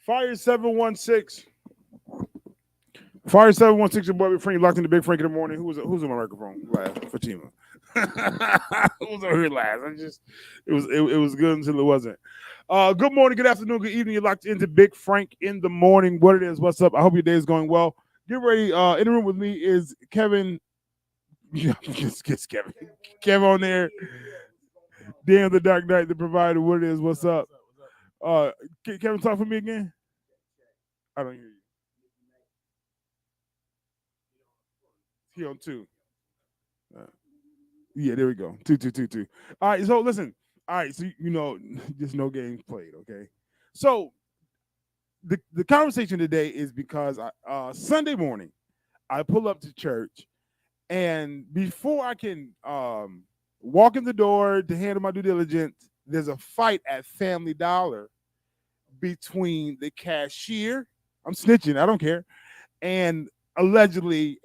Fire 716. Fire 716. Your boy Big Frank locked in the Big Frank in the morning. Who's on my microphone? Last Fatima. Who's over here last? It was good until it wasn't. Good morning, good afternoon, good evening. You're locked into Big Frank in the morning. What it is? What's up? I hope your day is going well. Get ready. In the room with me is Kevin. Just Kevin. Kevin on there. Dan the Dark Knight, the provider. What it is? What's up? Kevin, talk for me again. I don't hear you. He on two. Yeah, there we go. Two. All right, so listen. All right, so just no games played. Okay, so the conversation today is because Sunday morning I pull up to church, and before I can walk in the door to handle my due diligence, there's a fight at Family Dollar between the cashier. I'm snitching. I don't care. And allegedly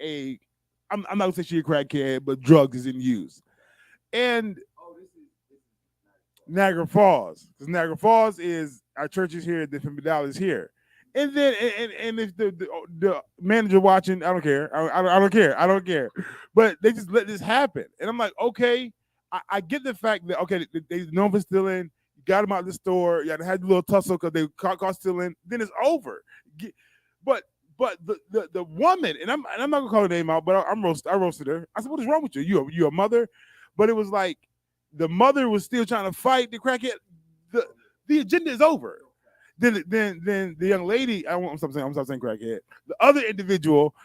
I'm not gonna say she a crackhead, but drugs is in use. And Niagara Falls, because Niagara Falls is our church is here, the Family Dollar is here. And then and if the manager watching, I don't care. I don't care. But they just let this happen. And I'm like, okay, I get the fact that okay, they know for stealing, you got them out of the store, you had a little tussle because they caught stealing, then it's over. But the woman, and I'm not gonna call her name out, but I roasted her. I said, "What is wrong with you? You a mother?" But it was like the mother was still trying to fight the crackhead. The agenda is over. Then the young lady, I'm stop saying crackhead. The other individual,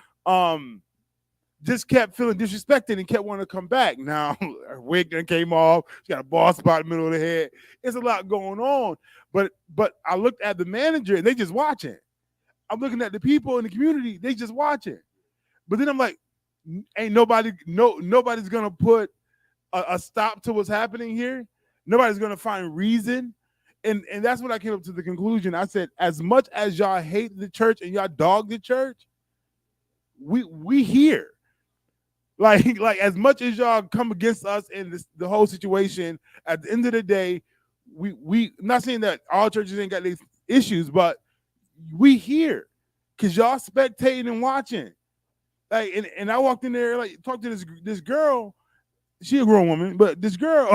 just kept feeling disrespected and kept wanting to come back. Now her wig done came off. She got a bald spot in the middle of the head. It's a lot going on. But I looked at the manager and they just watching. I'm looking at the people in the community, they just watching. But then I'm like, nobody's gonna put a stop to what's happening here. Nobody's gonna find reason. And that's when I came up to the conclusion. I said, as much as y'all hate the church and y'all dog the church, we here. Like as much as y'all come against us in the whole situation, at the end of the day, we I'm not saying that all churches ain't got these issues, but we here because y'all spectating and watching. Like, and I walked in there, like, talked to this girl. She a grown woman, but this girl,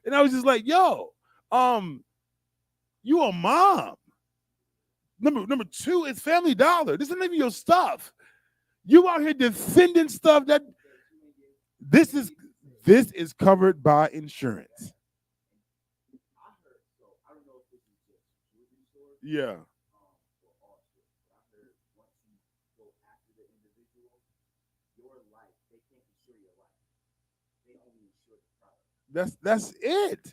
and I was just like, yo, you a mom. Number two is Family Dollar. This isn't even your stuff. You out here defending stuff that this is covered by insurance. Yeah. That's it.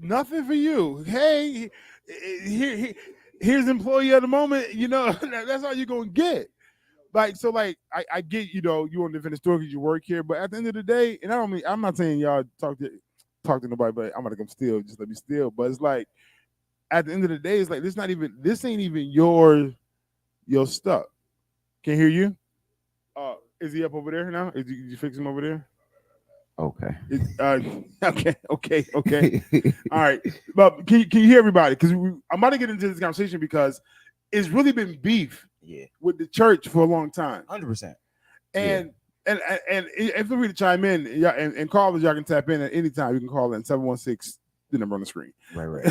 Nothing for you. Hey, here's employee of the moment. That's all you're gonna get. Like so, like I get you want to defend the store because you work here, but at the end of the day, and I'm not saying y'all talk to nobody, but I'm gonna come steal. Just let me steal. But it's like at the end of the day, it's like this ain't even your stuff. Can hear you? Is he up over there now? Did you fix him over there? Okay. Okay. All right. But can you hear everybody? Because I'm about to get into this conversation because it's really been beef with the church for a long time. 100%. And feel free to chime in. And callers, y'all can tap in at any time. You can call in 716, the number on the screen. Right.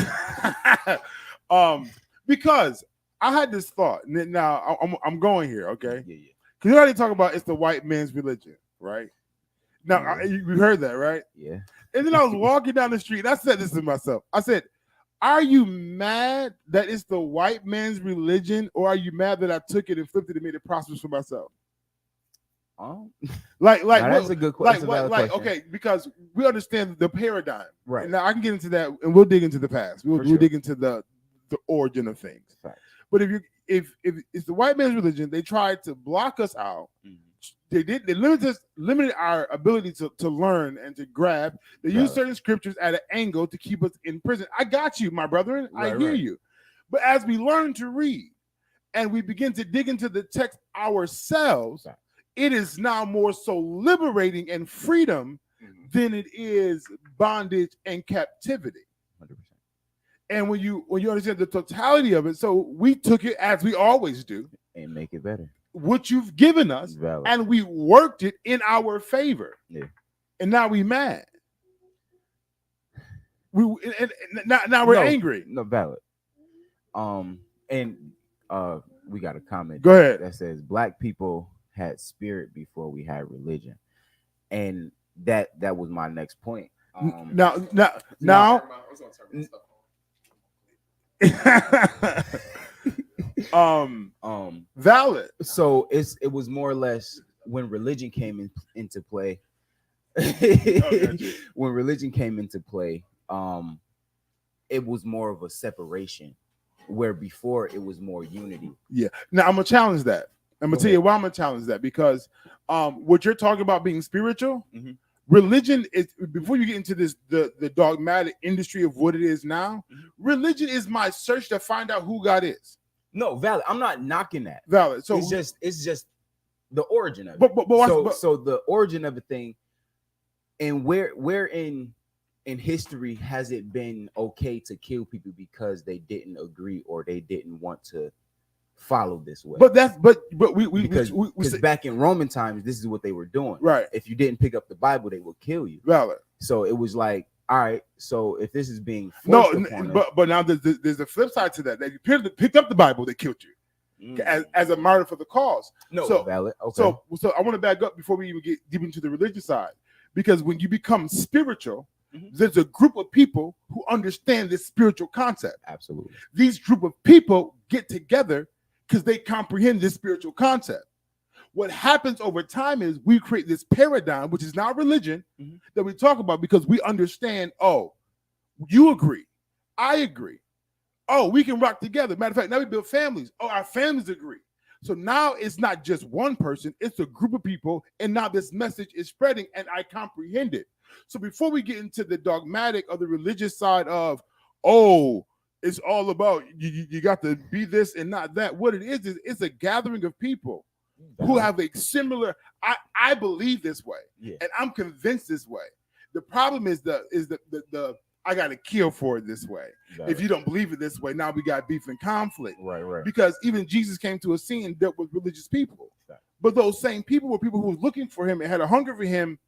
Because I had this thought. Now I'm going here, okay? Yeah. Because you already talk about it's the white man's religion, right? Now, you heard that, right? Yeah. And then I was walking down the street, and I said this to myself. I said, are you mad that it's the white man's religion, or are you mad that I took it and flipped it and made it prosperous for myself? That's a good question. Okay, because we understand the paradigm. Right. Now, I can get into that, and we'll dig into the past. We'll dig into the origin of things. Right. But if it's the white man's religion, they tried to block us out. Mm-hmm. They limited our ability to learn and to grab. They use certain scriptures at an angle to keep us in prison. I got you, my brethren. I hear you. But as we learn to read and we begin to dig into the text ourselves, it is now more so liberating and freedom than it is bondage and captivity. And when you understand the totality of it, so we took it as we always do, and make it better. what you've given us, Valid. and we worked it in our favor. Yeah. And now we mad. And now we're angry. No, valid. And we got a comment. Go ahead. That says Black people had spirit before we had religion, and that was my next point. Now, valid. So it was more or less when religion came into play. When religion came into play, it was more of a separation, where before it was more unity. Yeah. Now I'm gonna challenge that. I'm gonna tell you why I'm gonna challenge that, because what you're talking about being spiritual, religion is, before you get into this the dogmatic industry of what it is now, religion is my search to find out who God is. No, valid. I'm not knocking that. Valid. So it's just the origin of it. But so the origin of a thing, and where in history has it been okay to kill people because they didn't agree or they didn't want to follow this way? But we because back in Roman times, this is what they were doing. Right. If you didn't pick up the Bible, they would kill you. Valid. So it was like, all right, so if this is being but now there's a flip side to that. That you picked up the Bible, they killed you as a martyr for the cause. Valid. Okay. So I want to back up before we even get deep into the religious side, because when you become spiritual, there's a group of people who understand this spiritual concept. Absolutely. These group of people get together because they comprehend this spiritual concept. What happens over time is we create this paradigm, which is not religion, that we talk about, because we understand, oh, you agree, I agree. Oh, we can rock together. Matter of fact, now we build families. Oh, our families agree. So now it's not just one person, it's a group of people, and now this message is spreading, and I comprehend it. So before we get into the dogmatic or the religious side of, oh, it's all about you got to be this and not that, what it is it's a gathering of people who have a similar, I believe this way, and I'm convinced this way. The problem is the I got to kill for it this way. If you don't believe it this way, now we got beef and conflict. Right. Because even Jesus came to a scene and dealt with religious people. But those same people were people who were looking for him and had a hunger for him.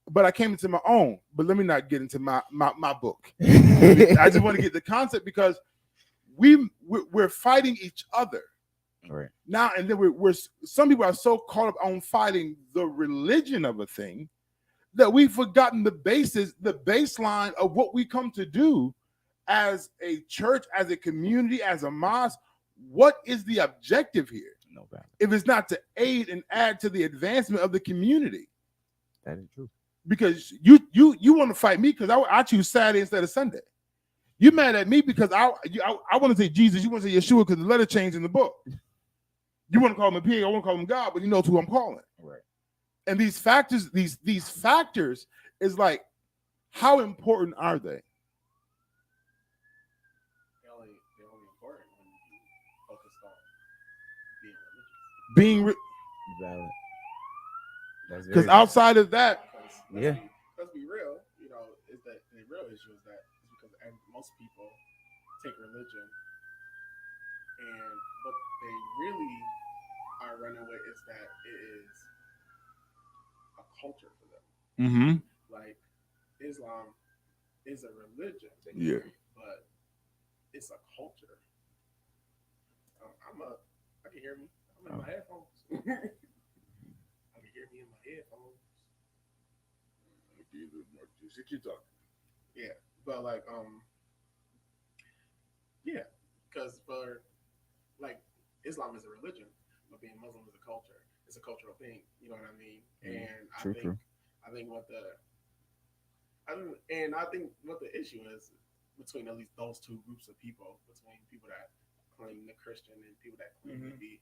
But I came into my own. But let me not get into my book. I just want to get the concept, because we're fighting each other. Right. Now, and then we're some people are so caught up on fighting the religion of a thing that we've forgotten the baseline of what we come to do as a church, as a community, as a mosque. What is the objective here? No doubt. If it's not to aid and add to the advancement of the community. That is true. Because you want to fight me because I choose Saturday instead of Sunday. You mad at me because I want to say Jesus, you want to say Yeshua because the letter changed in the book. You want to call him a pig, I want to call him God, but he knows who I'm calling. Right. And these factors, these factors is like, how important are they? They're only important when you focus on being religious. Valid. Because outside of that, Let's be real. You know, is that the real issue is that is because most people take religion, and what they really are running with is that it is a culture for them. Like Islam is a religion, but it's a culture. I can hear me. I'm in my headphones. I can hear me in my headphones. Keep talking. Yeah, but like, because for like Islam is a religion, but being Muslim is a culture. It's a cultural thing. You know what I mean? And I think what the issue is between at least those two groups of people, between people that claim the Christian and people that claim to be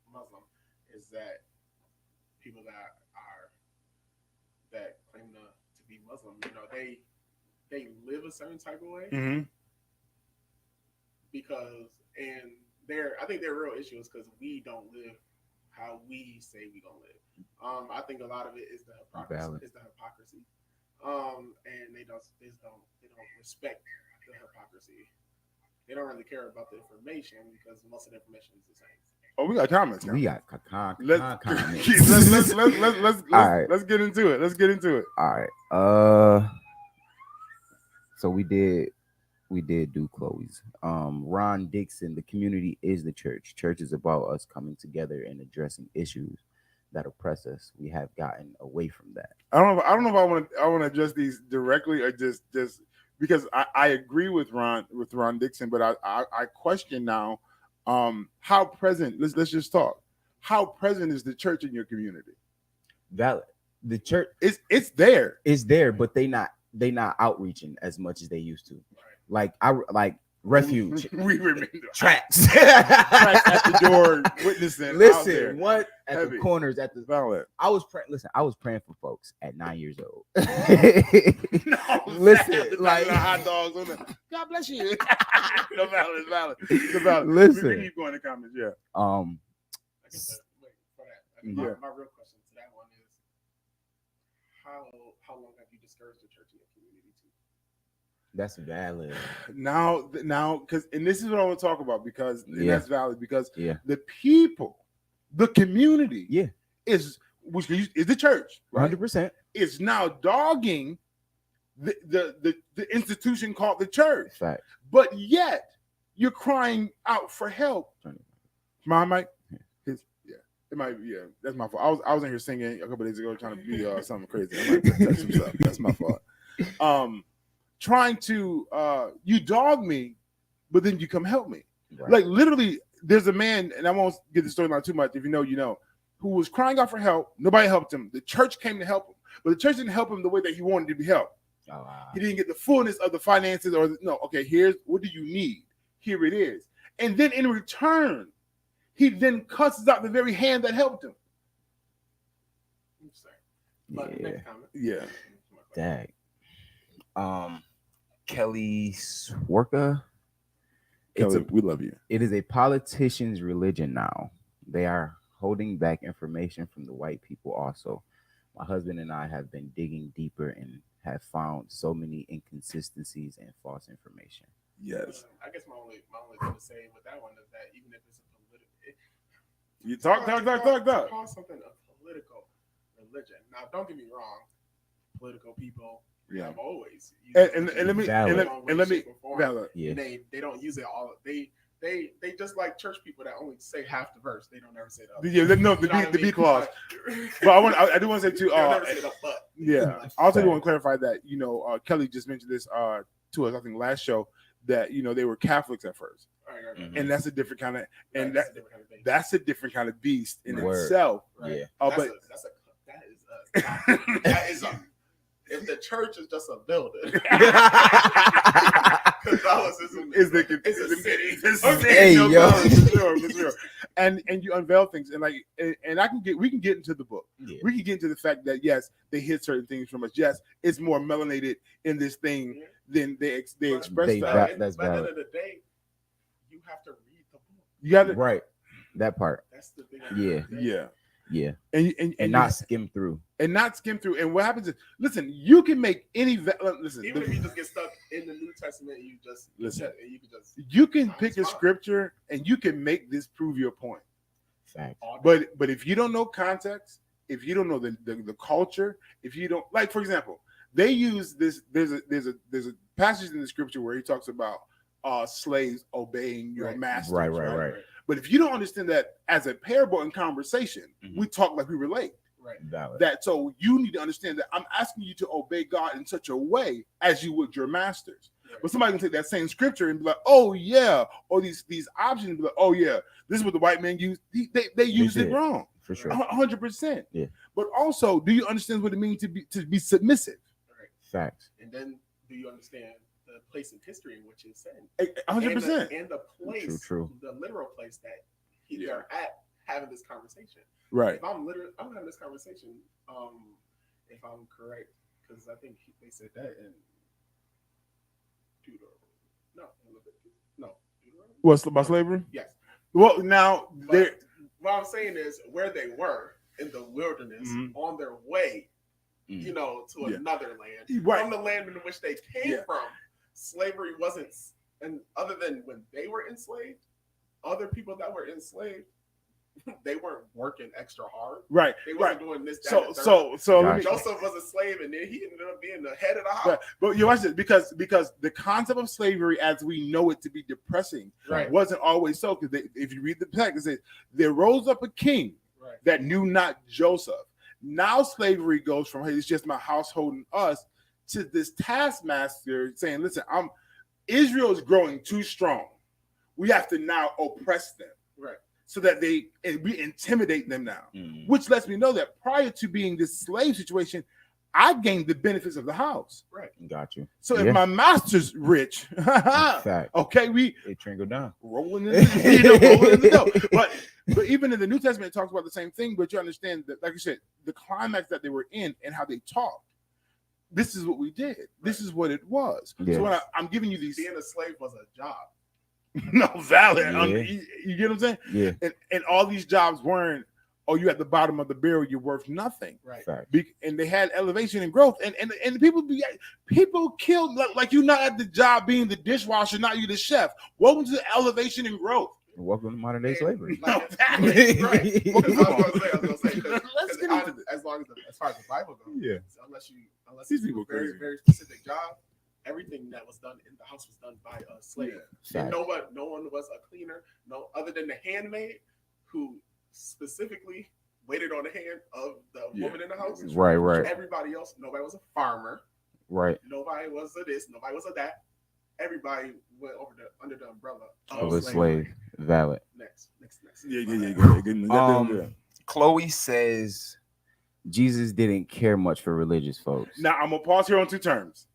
Muslim, is that people that claim to be Muslim, you know, they live a certain type of way because, and I think their real issue is because we don't live how we say we gonna live. I think a lot of it is the hypocrisy. And they don't respect the hypocrisy they don't really care about the information because most of the information is the same. Oh, we got comments. We got comments. Let's get into it. Let's get into it. All right. So we did do Chloe's. Ron Dixon, the community is the church. Church is about us coming together and addressing issues that oppress us. We have gotten away from that. I don't know if I want to address these directly or just because I agree with Ron Dixon, but I question now how present. Let's just talk. How present is the church in your community? Valid. The church it's there. It's there, but they not outreaching as much as they used to. Like refuge. We remember tracks. Tracks at the door, witnessing. Listen, what at Heavy. the corners at the Valid. I was praying for folks at 9 years old. No, listen, like hot dogs on the, God bless you. No, valid. Listen. We keep going in the comments, yeah. I guess wait for that. Yeah. My real question to that one is how long have you discouraged the church in your community too? that's valid. Now, because and this is what I want to talk about because and Yeah. that's valid because Yeah. the people, the community, Yeah. is the church, right? 100%. Is now dogging the institution called the church, Fact. but yet you're crying out for help. My mic, it might be, yeah, that's my fault. I was in here singing a couple days ago trying to be something crazy. I might touch some stuff. That's my fault. Trying to you dog me, but then you come help me. Right. Like literally, there's a man, and I won't get the storyline too much. If you know, you know, who was crying out for help. Nobody helped him. The church came to help him, but the church didn't help him the way that he wanted to be helped. Oh, wow. He didn't get the fullness of the finances, or no. Okay, here's what do you need? Here it is. And then in return, he then cusses out the very hand that helped him. But Yeah. next comment. Yeah. Dang. Kelly Sworka. Kelly, we love you. It is a politician's religion now. They are holding back information from the white people also. My husband and I have been digging deeper and have found so many inconsistencies and false information. Yes. I guess my only thing to say with that one is that even if it's a political, You talk. call something a political religion. Now, don't get me wrong, political people have always used And let me Valid. valid. Yeah. They don't use it all. They just like church people that only say half the verse. They don't ever say the other. Yeah, no, the B clause. But I do want to say too. They don't ever say the but. Yeah, I also want to clarify that Kelly just mentioned this to us. I think last show that they were Catholics at first, Right. and that's a different kind of and That's a different kind of thing. that's a different kind of beast in Word. itself. Right. Yeah. But that is a. If the church is just a building, Catholicism is a city. Hey, yo. for sure. And you unveil things and we can get into the book. Yeah. We can get into the fact that yes, they hid certain things from us. Yes, it's more melanated in this thing than they express that. That's By the end valid. of the day, you have to read the book. You got to Right. That part. That's the thing. yeah. And And not skim through. and not skim through. And what happens is, listen, you can make any listen. Even if you just get stuck in the New Testament, you just Listen. you can just You can pick a scripture and you can make this prove your point. Fact. But if you don't know context, if you don't know the culture, if you don't for example, they use this. There's a passage in the scripture where he talks about slaves obeying your masters. Right. But if you don't understand that as a parable in conversation, Mhm. we talk like we relate. right. Valid. That so you need to understand that I'm asking you to obey God in such a way as you would your masters. But somebody can take that same scripture and be like, oh yeah, or these options and be like, oh yeah, this is what the white man used. They used it did. wrong. For sure. 100%. Yeah. But also, do you understand what it means to be submissive? Right. Facts. And then do you understand the place in history in which it's in? 100%. And the place, True. the literal place that Yeah. they're at having this conversation. Right. If I'm having this conversation, if I'm correct, because I think they said that in Deuteronomy. What's about slavery? Yes. Well, now But what I'm saying is where they were in the wilderness Mhm. on their way, Mm. to Yeah. another land, Right. from the land in which they came Yeah. from. Slavery wasn't And other than when they were enslaved, other people that were enslaved, they weren't working extra hard. Right. They Right. wasn't doing this. That, So and the third. so let Gotcha. me. Joseph was a slave, and then he ended up being the head of the house. Right. But you watch this because the concept of slavery, as we know it to be depressing, Right. wasn't always so. Because if you read the text, it says there rose up a king Right. that knew not Joseph. Now slavery goes from hey, it's just my household and us to this taskmaster saying, listen, Israel is growing too strong. We have to now oppress them. Right. So that we intimidate them now, Mm. which lets me know that prior to being this slave situation, I gained the benefits of the house. Right. Got you. So Yeah. if my master's rich, Fact. okay, we It trickled down. rolling in the dough. But even in the New Testament, it talks about the same thing. But you understand that, like you said, the climax that they were in and how they talked. This is what we did. This is what it was. Yes. So when I'm giving you these, Being a slave was a job. no valid. Yeah. You get what I'm saying? Yeah. And all these jobs weren't, oh, you at the bottom of the barrel, you're worth nothing. Right. Fact. And they had elevation and growth. And people killed like you're not at the job being the dishwasher, not you the chef. Welcome to elevation and growth. Welcome to modern day slavery. Like, Exactly. right. Well, Because come I was gonna say, Let's get into this. as long as far as the Bible goes, Yeah. unless These it's people a very crazy. very specific job, everything that was done in the house was done by a slave. Yeah. And no one was a cleaner, no other than the handmaid who specifically waited on the hand of the woman in the house. Right, right, Everybody else, nobody was a farmer, right. nobody was a this, nobody was a that. Everybody went under the umbrella Of a slavery. slave. Valid. Next. Yeah. Good. Chloe says Jesus didn't care much for religious folks. Now I'm gonna pause here on two terms.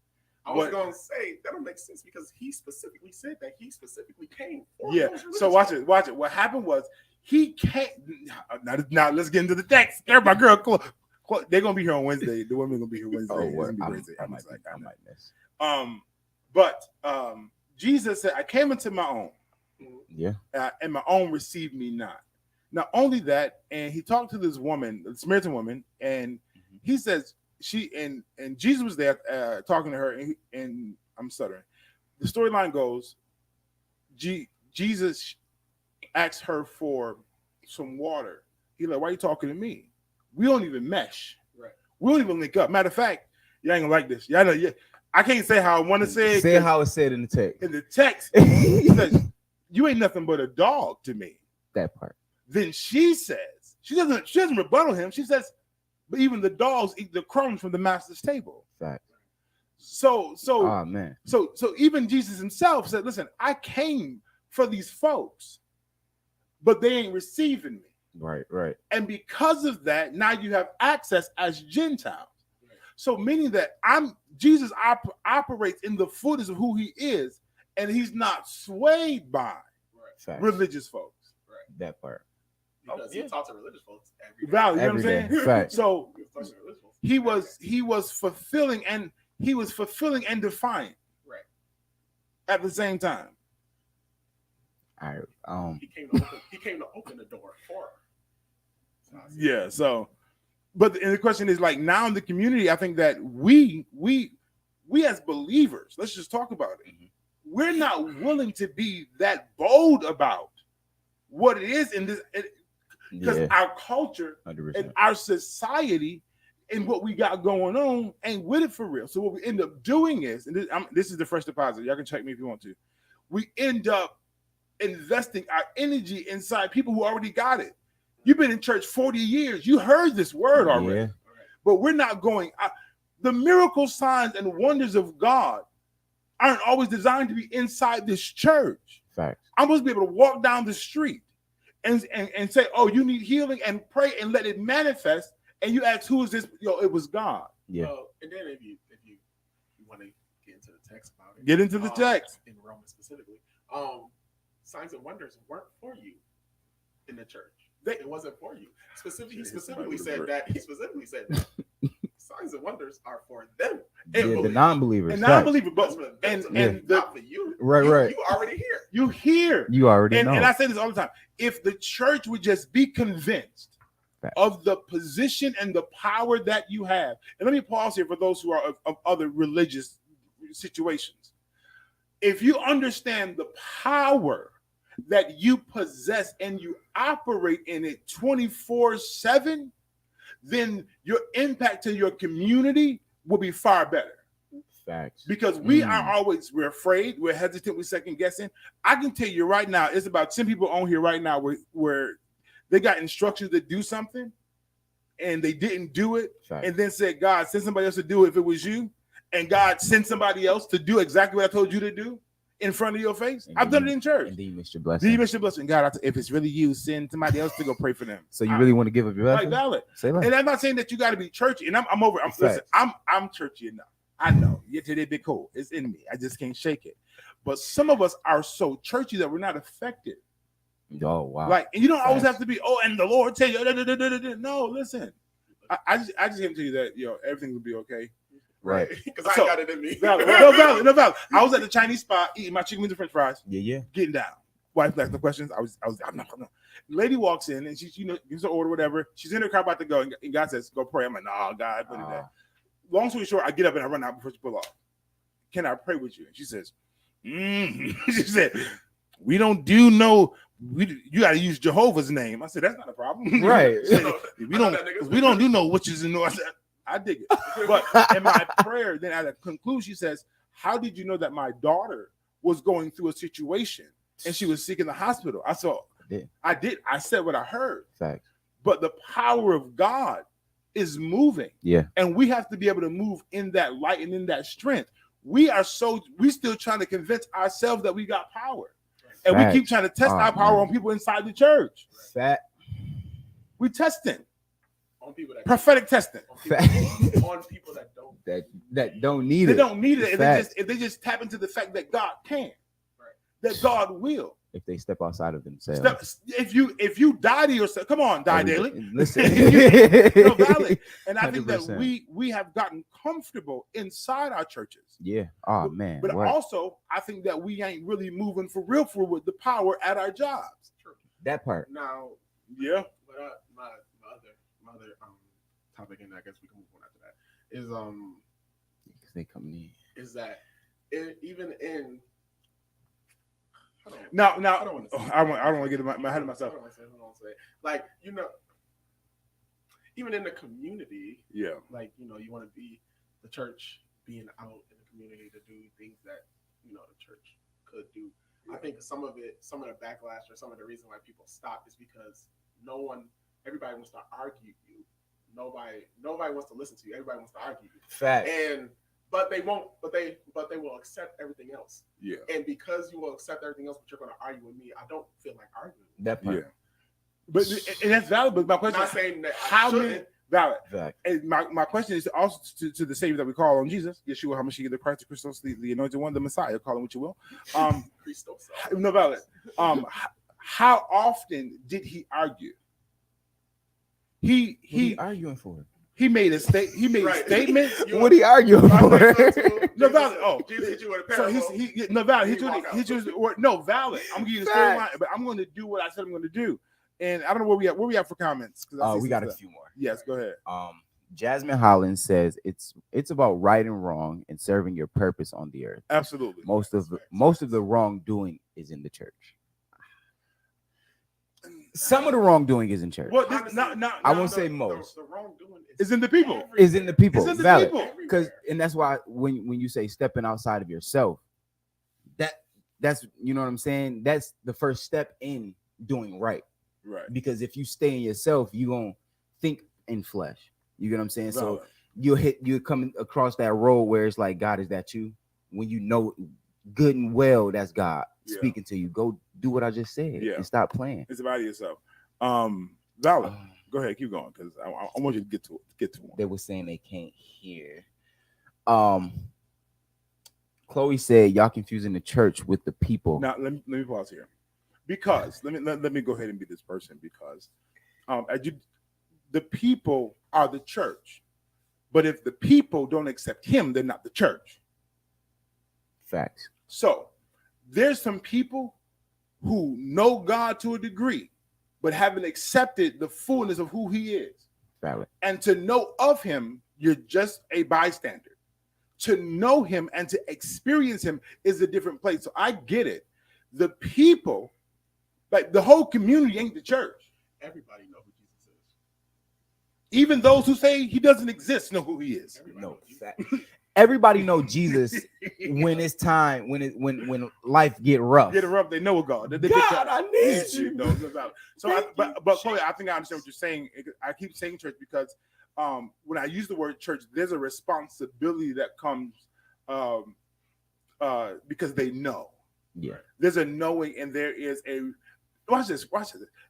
I was What- going to say that don't make sense because he specifically said that he specifically came for Yeah. those So religious watch it. What happened was he can't. Now let's get into the text. Everybody, girl, they're gonna be here on Wednesday. The women gonna be here Wednesday. Oh, It's what? gonna be crazy. I I'm might, just like, I I know. might miss. But Jesus said, "I came into my own, Yeah. and my own received me not." Not only that, and he talked to this woman, the Samaritan woman, and he says and Jesus was there talking to her, and I'm stuttering. The storyline goes, Jesus asked her for some water. He's like, "Why are you talking to me? We don't even mesh. Right. We don't even link up. Matter of fact, you ain't gonna like this. Yeah, I can't say how I want to say it. Say how it's said in the text. In the text, he says, "You ain't nothing but a dog to me." That part. Then she says, she doesn't rebuttal him. She says, "But even the dogs eat the crumbs from the master's table." Fact. So Oh man. So even Jesus himself said, "Listen, I came for these folks, but they ain't receiving me." Right, right. And because of that, now you have access as Gentiles. So meaning that Jesus operates in the footage of who he is, and he's not swayed by Fact. religious folks. That part. because he talked to religious folks every day. Valid, you know what I'm Every day. saying? Fact. So He was talking to religious folks he every was day. he was fulfilling and defiant Right. at the same time. All right. He came to open the door for her. So I see. Yeah. So, but the question is like now in the community, I think that we as believers, let's just talk about it. We're not willing to be that bold about what it is in this because Yeah. our culture 100%. and our society and what we got going on ain't with it for real. So what we end up doing is, and this is the fresh deposit. Y'all can check me if you want to. We end up investing our energy inside people who already got it. You've been in church 40 years. You heard this word already. Yeah. But we're not going. The miracle signs and wonders of God aren't always designed to be inside this church. Facts. I'm supposed to be able to walk down the street and say, "Oh, you need healing," and pray and let it manifest. And you ask, "Who is this?" It was God. Yeah. And then if you want to get into the text about it, Get into the text. in Romans specifically, signs and wonders weren't for you in the church. It wasn't for you. He specifically said that. Signs and wonders are for them. Yeah, the non-believers. And Facts. non-believer, That's but what them and to do, the not for you. Right, right. You already here. you hear. You already know. And I say this all the time. If the church would just be convinced Fact. of the position and the power that you have, and let me pause here for those who are of other religious situations. if you understand the power that you possess and you operate in it 24/7, then your impact to your community will be far better. Facts. Because we're afraid, we're hesitant, we're second guessing. I can tell you right now, it's about 10 people on here right now where they got instructions to do something and they didn't do it. Facts. And then said, God, send somebody else to do it if it was you. And God sent somebody else to do exactly what I told you to do in front of your face. And I've done it in church. And then you missed your blessing. Then you missed your blessing. God, if it's really you, send somebody else to go pray for them. So you really want to give up your blessing? Like valid. Say that. And I'm not saying that you got to be churchy. And I'm over. Listen, I'm churchy enough. I know. Yet today be cool. It's in me. I just can't shake it. But some of us are so churchy that we're not effective. Oh wow! Like, and you don't always have to be. Oh, and the Lord tell you. No, listen. I just came to you that everything will be okay. Right. Because I got it in me. No valid. I was at the Chinese spot eating my chicken wings and French fries. Yeah. Getting down. Wife asked the questions. I'm not. Lady walks in and she gives her order, whatever. She's in her car about to go, and God says, "Go pray." I'm like, "Nah, God, put it there." Long story short, I get up and I run out before she pull off. Can I pray with you? And she says, She said, "We don't do no. You got to use Jehovah's name." I said, "That's not a problem, Right?" we don't do no witches and no. I said, "I dig it." But in my prayer, then at the conclusion, she says, "How did you know that my daughter was going through a situation and she was sick in the hospital?" I said, "I did. I said what I heard." Facts. But the power of God is moving. Yeah. And we have to be able to move in that light and in that strength. We still trying to convince ourselves that we got power. And Facts. we keep trying to test our power on people inside the church. We testing. On people that prophetic testing. On people that don't need they it. They don't need it. If they just tap into the fact that God can. Right. That God will. If they step outside of themselves. If you die to yourself, come on, die daily. Listen. Valid. And I think 100%. That we have gotten comfortable inside our churches. Yeah. Oh man. But also, I think that we ain't really moving for real with the power at our jobs. True. That part. Now, yeah. But my other topic, and I guess we can move on after that, is because they come in. Is that even in I don't want to get my head of myself. I don't want to say. Like, even in the community, like, you want to be the church being out in the community to do things that, the church could do. Yeah. I think some of the backlash or some of the reason why people stop is because everybody wants to argue you. Nobody wants to listen to you. Everybody wants to argue you. Fact. But they won't. But they will accept everything else. Yeah. And because you will accept everything else, but you're going to argue with me, I don't feel like arguing. That part. Yeah. But and that's valid. But my question is, saying that how many valid? Fact. And my question is also to the Savior that we call on Jesus, Yeshua HaMashiach, the Christ, the Christos, the Anointed One, the Messiah. Call him what you will. Christos. No valid. How often did he argue? He arguing for it. He made a statement. What are you arguing for? No valid. Oh, so no valid. No valid. I'm giving you the story line, but I'm going to do what I said I'm going to do. And I don't know where we at for comments. We got a few more. Yes, go ahead. Jasmine Holland says it's about right and wrong and serving your purpose on the earth. Absolutely. Most of the wrongdoing is in the church. Some of the wrongdoing is in church. Well, I won't say most. The wrongdoing is in the people. Is in the people. It's in the valid. People. And that's why when you say stepping outside of yourself, that's you know what I'm saying. That's the first step in doing right. Right. Because if you stay in yourself, you gonna think in flesh. You get what I'm saying. Valid. So you're coming across that road where it's like, God, is that you? When you know good and well that's God speaking to you. Go do what I just said and stop playing. It's about yourself. Valid. Go ahead, keep going because I want you to get to one. They were saying they can't hear. Chloe said y'all confusing the church with the people. Now let me pause here. Because let me go ahead and be this person because the people are the church. But if the people don't accept him, they're not the church. Facts. So there's some people who know God to a degree, but haven't accepted the fullness of who he is. Valid. And to know of him, you're just a bystander. to know him and to experience him is a different place. So I get it. The people, like the whole community ain't the church. Everybody know who Jesus is. Even those who say he doesn't exist know who he is. Everybody No, know Jesus. fact. Everybody know Jesus when it's time, when life get rough. Get it rough, they know a God. God, I need you. No doubt. So, but Chloe, I think I understand what you're saying. I keep saying church because when I use the word church, there's a responsibility that comes because they know. Yeah. There's a knowing, and there is a watch this.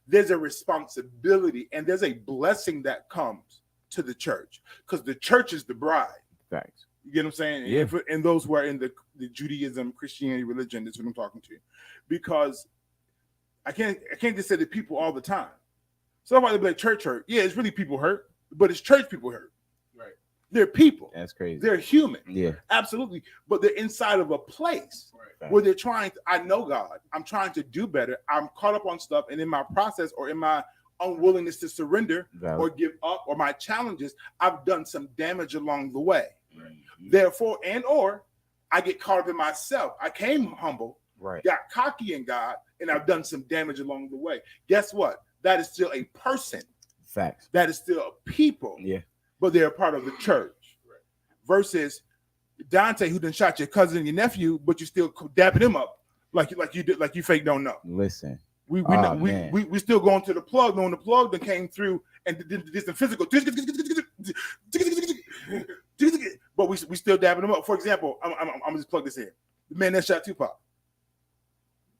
There's a responsibility, and there's a blessing that comes to the church because the church is the bride. Facts. You get what I'm saying? Yeah. And those who are in the Judaism, Christianity, religion, that's what I'm talking to. Because I can't just say the people all the time. Somebody be like church hurt. Yeah, it's really people hurt, but it's church people hurt. Right. They're people. That's crazy. They're human. Yeah. Absolutely. But they're inside of a place Right. where they're trying to, I know God. I'm trying to do better. I'm caught up on stuff, and in my process or in my unwillingness to surrender Valid. or give up or my challenges, I've done some damage along the way. Right. Therefore, or I get caught up in myself. I came humble, Right. got cocky in God, and I've done some damage along the way. Guess what? That is still a person. Facts. That is still a people. Yeah. But they're a part of the church. Right. Versus Dante, who done shot your cousin and your nephew, but you still dapping him up like you did, like you fake don't know. Listen. We man. still going to the plug, knowing the plug that came through and did some physical. But we still dabbing them up. For example, I'm gonna just plug this in. The man that shot Tupac.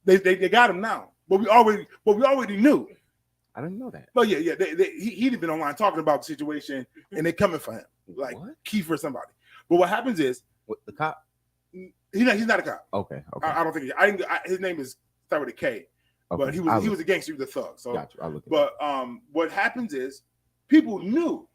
They got him now, but we already knew. I didn't know that. But yeah, he'd been online talking about the situation, and they coming for him, like What? Key for somebody. But what happens is What, the cop? he's not a cop. Okay. I don't think his name is start with a K, Okay. but he was a gangster, he was a thug. So, Got you. I'll look at but what happens is people knew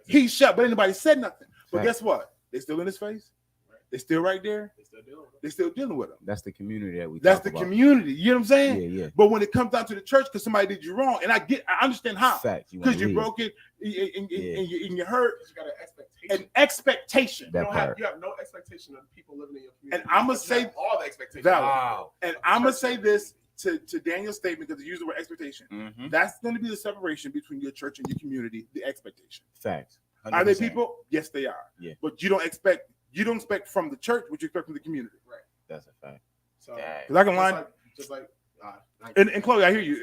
he shot, but anybody said nothing. But Right. guess what? They still in his face. Right. They still right there. They still dealing with it. They still dealing with him. That's the community that we. That's talk the about. community. You know what I'm saying? Yeah. But when it comes down to the church, because somebody did you wrong, and I understand how. Fact. Because you leave. broke it and you hurt You got an expectation. an expectation. That part. You have no expectation of people living in your community. And I'ma But you have say- all the expectations. Valid. Wow. And I'm gonna say this to Daniel's statement because he used the word expectation. Mm-hmm. That's going to be the separation between your church and your community. The expectation. Facts. Are they 100%. people? Yes, they are. Yeah. But you don't expect from the church what you expect from the community. That's a fact. So, Dang. Because I can line. just like And Chloe, I hear you.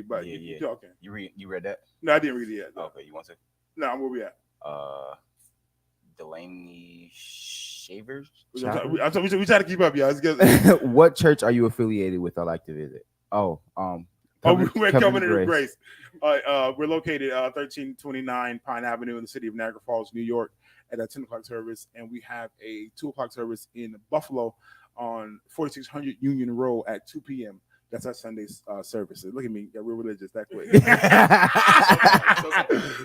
But Yeah, you yeah. okay? You read that? No, I didn't read it yet. Okay. You want to? No, where we at? Delaney Shavers. We try to keep up, y'all. It's good. What church are you affiliated with or like to visit? Oh, We're coming into Grace. We're located 1329 Pine Avenue in the city of Niagara Falls, New York, at a 10 o'clock service, and we have a 2 o'clock service in Buffalo on 4600 Union Road at 2 p.m. That's our Sunday services. Look at me, got real religious that quick.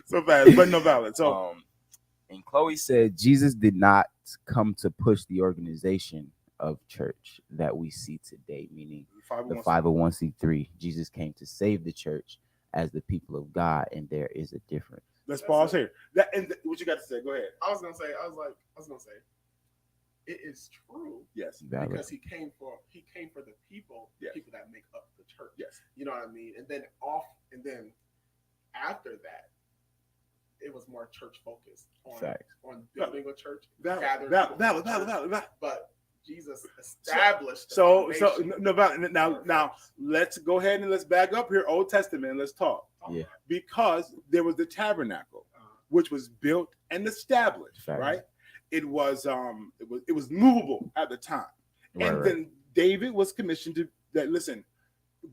So fast, but no valid. So, and Chloe said Jesus did not come to push the organization of church that we see today, meaning the 501c3. Jesus came to save the church as the people of God, and there is a difference. Let's pause here. What you got to say? Go ahead. I was gonna say, it is true. Yes. Valid. Because he came for the people, Yes. the people that make up the church. Yes. You know what I mean? And then after that, it was more church focused Facts. on building a church. Valid. gathering people. But Jesus established. So now let's go ahead and let's back up here, Old Testament, and let's talk. Yeah. Because there was the tabernacle, which was built and established, Fact. right? It was movable at the time. And then David was commissioned to listen,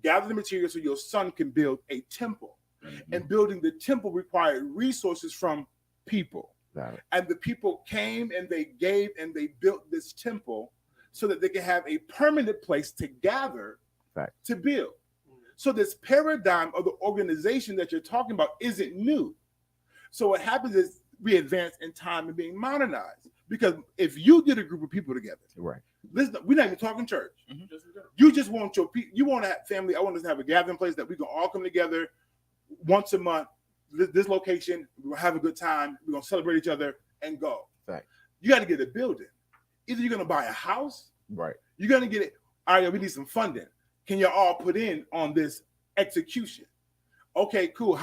gather the materials so your son can build a temple. Mm-hmm. And building the temple required resources from people. Valid. And the people came and they gave and they built this temple so that they could have a permanent place to gather Fact. to build. So this paradigm of the organization that you're talking about isn't new. So what happens is we advance in time and being modernized. Because if you get a group of people together, Right. listen, we're not even talking church. Mm-hmm. You just want your people, you want to have family. I want us to have a gathering place that we can all come together once a month, this location, we're gonna have a good time, we're gonna celebrate each other and go. Fact. You got to get a building. Either you're going to buy a house, Right. you're going to get it. All right, we need some funding. Can you all put in on this execution? Okay, cool.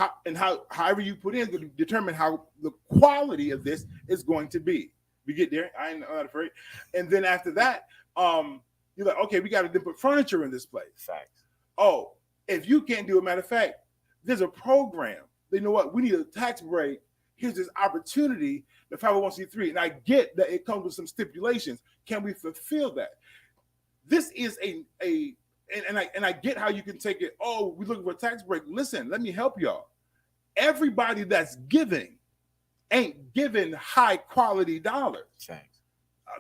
However you put in to determine how the quality of this is going to be. We get there. I ain't not afraid. And then after that, you're like, okay, we got to then put furniture in this place. Facts. Oh, if you can't do it, matter of fact, there's a program. You know what? We need a tax break. Here's this opportunity, the 501c3. And I get that it comes with some stipulations. Can we fulfill that? This is and I get how you can take it. Oh, we're looking for a tax break. Listen, let me help y'all. Everybody that's giving ain't giving high quality dollars. Thanks.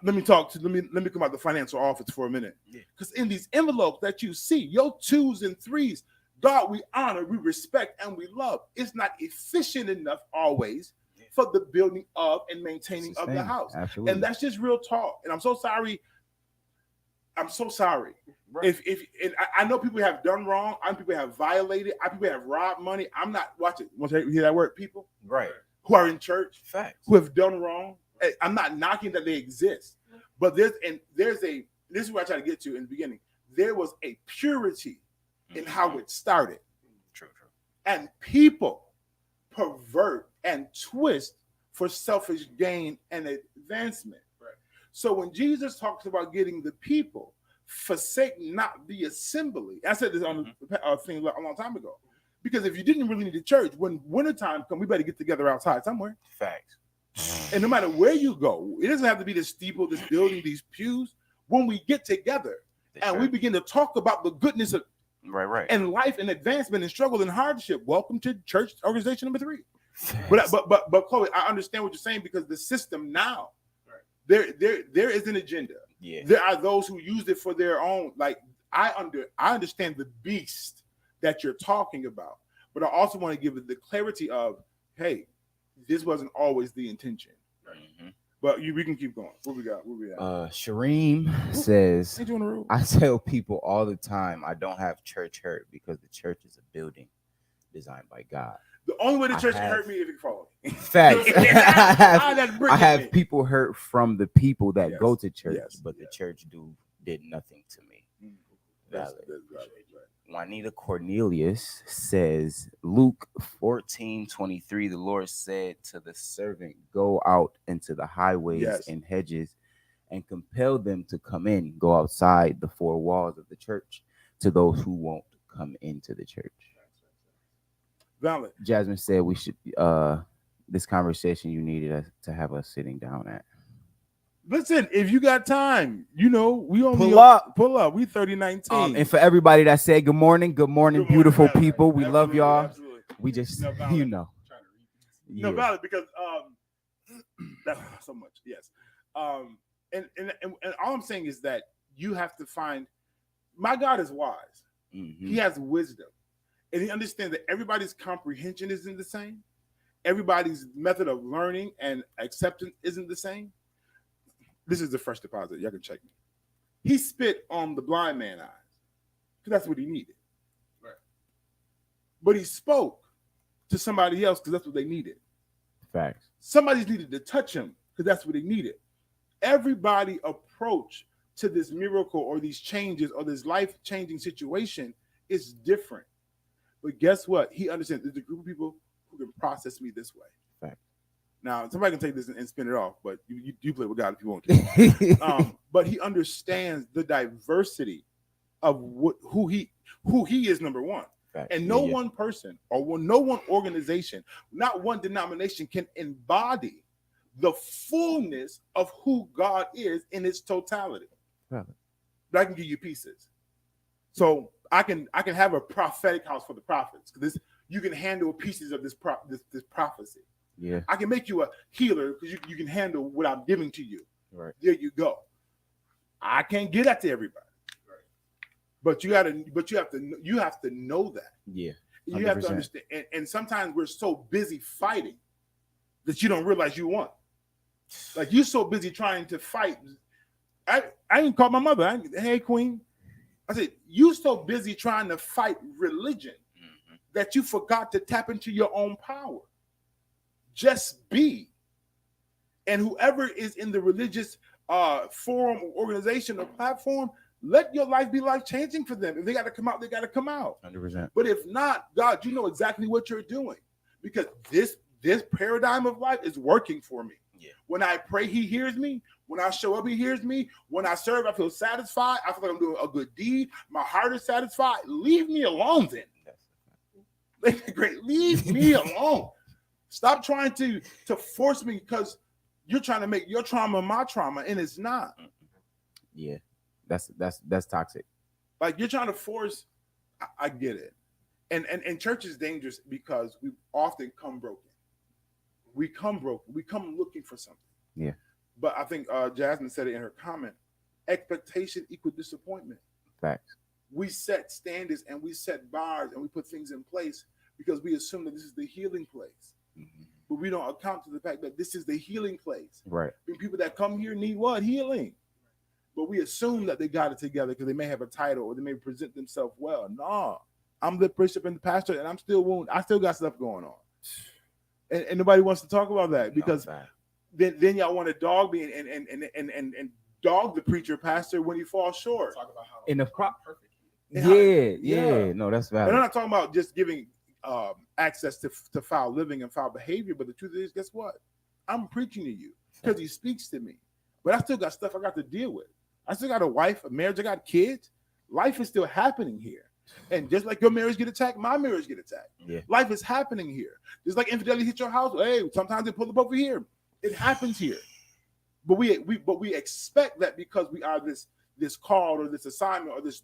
Let me come out the financial office for a minute. Because in these envelopes that you see, your 2s and 3s, God, we honor, we respect, and we love. It's not efficient enough always for the building of and maintaining of the house. Absolutely. And that's just real talk. And I'm so sorry. Right. If I know people have done wrong, I know people have violated, I know people have robbed money. I'm not watching. Want to hear that word? People, right, who are in church, facts, who have done wrong. I'm not knocking that they exist, but this is what I try to get to in the beginning. There was a purity in how it started. True. And people pervert and twist for selfish gain and advancement. Right. So when Jesus talks about getting the people, forsake not the assembly. I said this on the thing a long time ago. Because if you didn't really need a church, when wintertime comes, we better get together outside somewhere. Facts. And no matter where you go, it doesn't have to be this steeple, this building, these pews. When we get together and we begin to talk about the goodness of right and life and advancement and struggle and hardship, welcome to church organization number 3. But Chloe, I understand what you're saying because the system now, there is an agenda. Yeah. There are those who use it for their own. Like I understand the beast that you're talking about, but I also want to give it the clarity of, hey, this wasn't always the intention. Mm-hmm. But we can keep going. What we got? Shareem says, I tell people all the time I don't have church hurt because the church is a building designed by God. The only way the church can hurt me if it follows me. Facts. I have people hurt from the people that go to church, but the church did nothing to me. Valid. Juanita Cornelius says, Luke 14:23, the Lord said to the servant, go out into the highways and hedges and compel them to come in, go outside the 4 walls of the church to those who won't come into the church. Valid. Jasmine said we should this conversation you needed to have us sitting down at. Listen, if you got time, we only pull up. We 3019. And for everybody that said good morning, beautiful people. We love y'all. Absolutely. We just No, valid because that's so much. Yes. And all I'm saying is that you have to find my God is wise. Mm-hmm. He has wisdom. And he understands that everybody's comprehension isn't the same. Everybody's method of learning and acceptance isn't the same. This is the fresh deposit. Y'all can check me. He spit on the blind man's eyes because that's what he needed. Right. But he spoke to somebody else because that's what they needed. Facts. Somebody needed to touch him because that's what they needed. Everybody approach to this miracle or these changes or this life-changing situation is different. But guess what? He understands there's a group of people who can process me this way. Facts. Now, somebody can take this and spin it off, but you play with God if you want to. But he understands the diversity of who he is, number one. Right. And no one person or no one organization, not one denomination can embody the fullness of who God is in its totality. Right. But I can give you pieces. So I can have a prophetic house for the prophets because you can handle pieces of this prophecy. Yeah, I can make you a healer because you can handle what I'm giving to you. Right there, you go. I can't get that to everybody, right? But you have to know that. Yeah, 100%. You have to understand. And sometimes we're so busy fighting that you don't realize you won. Like you're so busy trying to fight. I didn't call my mother. Hey, Queen. I said you so busy trying to fight religion that you forgot to tap into your own power. Just be. And whoever is in the religious forum or organization or platform, let your life be life changing for them. If they got to come out, they got to come out. 100%. But if not, God, you know exactly what you're doing, because this paradigm of life is working for me. Yeah. When I pray, He hears me. When I show up, He hears me. When I serve, I feel satisfied. I feel like I'm doing a good deed. My heart is satisfied. Leave me alone, then. Great, leave me alone. Stop trying to force me, because you're trying to make your trauma my trauma, and it's not. Yeah, that's toxic. Like, you're trying to force. I get it, and church is dangerous because we often come broken. We come broken. We come looking for something. Yeah. But I think Jasmine said it in her comment. Expectation equals disappointment. Facts. We set standards and we set bars and we put things in place because we assume that this is the healing place. Mm-hmm. But we don't account to the fact that this is the healing place. Right. And people that come here need what? Healing. But we assume that they got it together because they may have a title or they may present themselves well. No, I'm the bishop and the pastor, and I'm still wounded. I still got stuff going on. And nobody wants to talk about that because then y'all want to dog me and dog the preacher pastor when he falls short. Talk about how In the perfect. yeah. No, that's valid. And I'm not talking about just giving access to foul living and foul behavior, but the truth is, guess what? I'm preaching to you because He speaks to me. But I still got stuff I got to deal with. I still got a wife, a marriage, I got kids. Life is still happening here. And just like your marriage get attacked, my marriage get attacked. Yeah. Life is happening here. Just like infidelity hit your house. Hey, sometimes they pull up over here. It happens here. But we expect that because we are this called or this assignment or this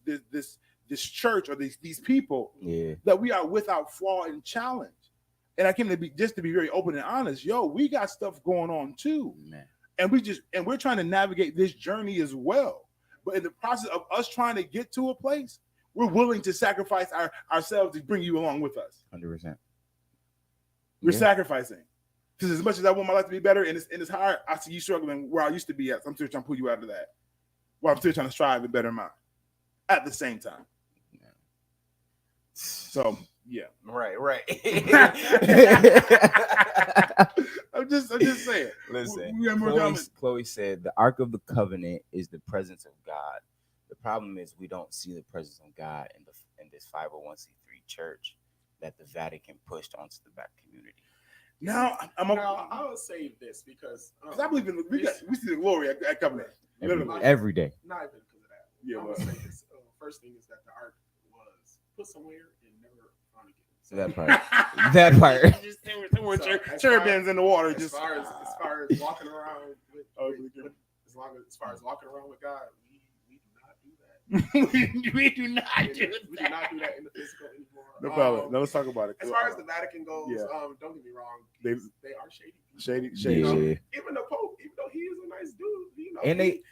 church or these people, that we are without flaw and challenge. And I came to be very open and honest. Yo, we got stuff going on too. Man. And we're trying to navigate this journey as well. But in the process of us trying to get to a place, we're willing to sacrifice ourselves to bring you along with us. 100%. We're sacrificing. Because as much as I want my life to be better and it's hard, I see you struggling where I used to be at. So I'm still trying to pull you out of that. While I'm still trying to strive and better mine at the same time. Yeah. So, yeah. Right. I'm just saying. Listen, Chloe said the Ark of the Covenant is the presence of God. The problem is we don't see the presence of God in this 501c3 church that the Vatican pushed onto the black community. Now I would say this because I believe we see the glory at Covenant every day. Not even because of that. Yeah, I would say this. First thing is that the Ark was put somewhere and never found again. So, that part. Cherubims in the water. As far as walking around with God, we do not do that. We do not do that in the physical anymore. No problem. Let's talk about it. As far as the Vatican goes, don't get me wrong, they are shady people. Shady. Yeah. Even the Pope, even though he is a nice dude, and they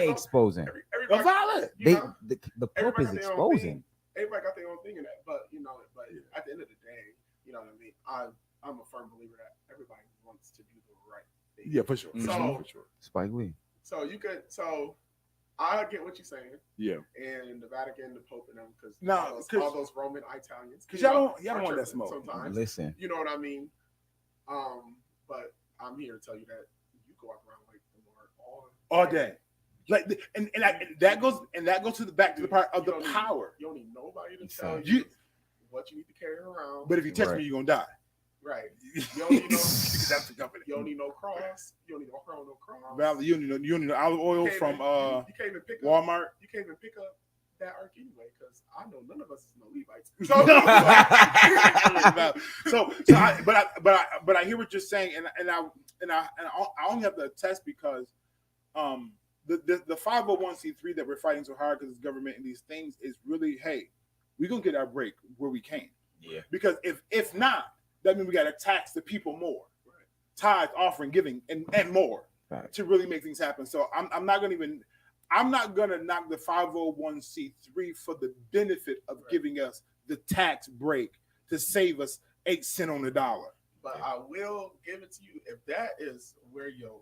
exposing. The Pope is exposing. Everybody got their own thing in that, but at the end of the day, you know what I mean. I'm a firm believer that everybody wants to do the right thing. Yeah, for sure. So, for sure. Spike Lee. So I get what you're saying. Yeah. And the Vatican, the Pope, and them, because all those Roman Italians. Because y'all don't want that smoke. Sometimes. Listen. You know what I mean? But I'm here to tell you that you go walk around like the Lord all day. Like that goes to the back to the part of the power. You don't need nobody to tell you what you need to carry around. But if you touch me, you're gonna die. Right. You don't need that's the company. You don't need no cross. You don't need no cross. Valley, you don't need no olive oil from you can't even pick Walmart. You can't even pick up that ark anyway, because I know none of us is no Levites. But I hear what you're saying, and I only have to attest because the 501c3 that we're fighting so hard because it's government and these things is really, hey, we're gonna get our break where we can. Yeah. Because if not, that means we got to tax the people more, tithe, offering, giving, and more to really make things happen. So I'm not gonna knock the 501c3 for the benefit of giving us the tax break to save us 8 cents on the dollar. But I will give it to you if that's where your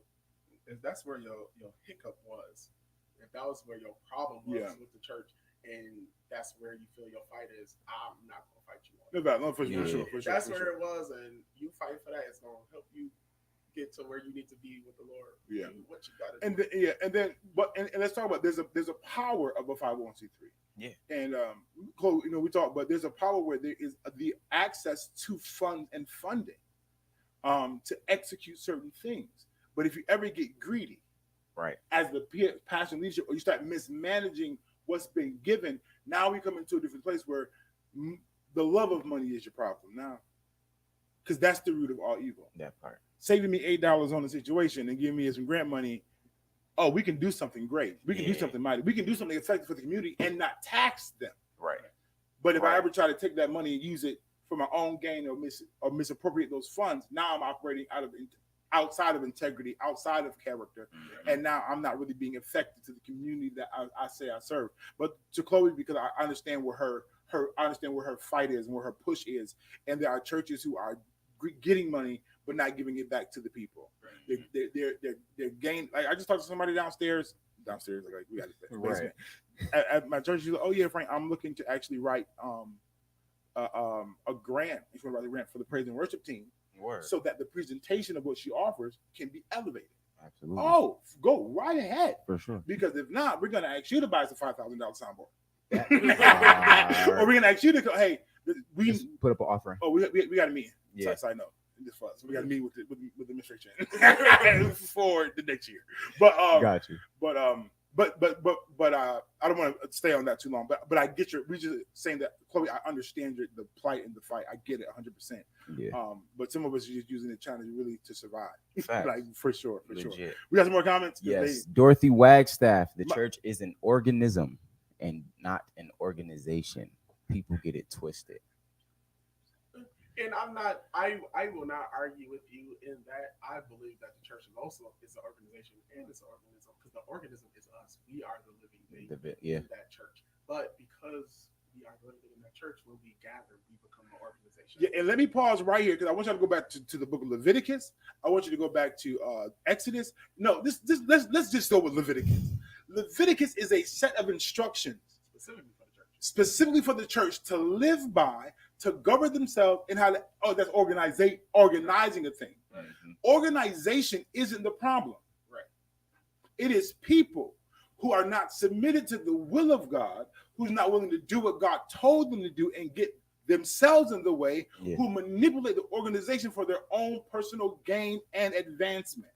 hiccup was, if that was where your problem was with the church, and that's where you feel your fight is, I'm not gonna fight you on. For sure. That's where it was, and you fight for that. It's gonna help you get to where you need to be with the Lord. Yeah. What you got to And do. and then, and let's talk about there's a power of a 501c3. Yeah. And Chloe, we talk, but there's a power where there is the access to funds and funding, to execute certain things. But if you ever get greedy, Right. as the passion leadership, or you start mismanaging what's been given, now we come into a different place where the love of money is your problem now, because that's the root of all evil. That part. Saving me $8 on a situation and giving me some grant money. Oh, we can do something great. We can do something mighty. We can do something effective for the community and not tax them. Right. But if I ever try to take that money and use it for my own gain or misappropriate those funds, now I'm operating outside of integrity, outside of character, and now I'm not really being effective to the community that I say I serve. But to Chloe, because I understand where her fight is and where her push is, and there are churches who are getting money but not giving it back to the people. They're gaining. Like, I just talked to somebody downstairs. Like we got the basement. At my church. She's like, "Oh yeah, Frank, I'm looking to actually write a grant. She's going to write a grant for the praise and worship team, so that the presentation of what she offers can be elevated." Absolutely. Oh, go right ahead. For sure. Because if not, we're going to ask you to buy us a $5,000 soundboard. Or we're going to ask you to go, hey, we just put up an offering. Oh, we got a meeting. Yeah. So I know. So we got to meet with the administration for the next year. But got you. But I don't want to stay on that too long. But I get we just saying that, Chloe, I understand the plight and the fight. I get it 100%. Yeah. But some of us are just using the challenge really to survive. Facts. Like for sure. Legit. We got some more comments. Yes. Dorothy Wagstaff. The church is an organism and not an organization. People get it twisted. And I will not argue with you in that. I believe that the church is also an organization and it's an organism, because the organism is us. We are the living thing in that church. But because we are the living in that church, when we gather, we become an organization. Yeah, and let me pause right here because I want you to go back to the book of Leviticus. I want you to go back to Exodus. No, let's just go with Leviticus. Leviticus is a set of instructions specifically for the church to live by, to govern themselves, and how that's organizing a thing. Right. Organization isn't the problem. Right. It is people who are not submitted to the will of God, who's not willing to do what God told them to do and get themselves in the way, who manipulate the organization for their own personal gain and advancement.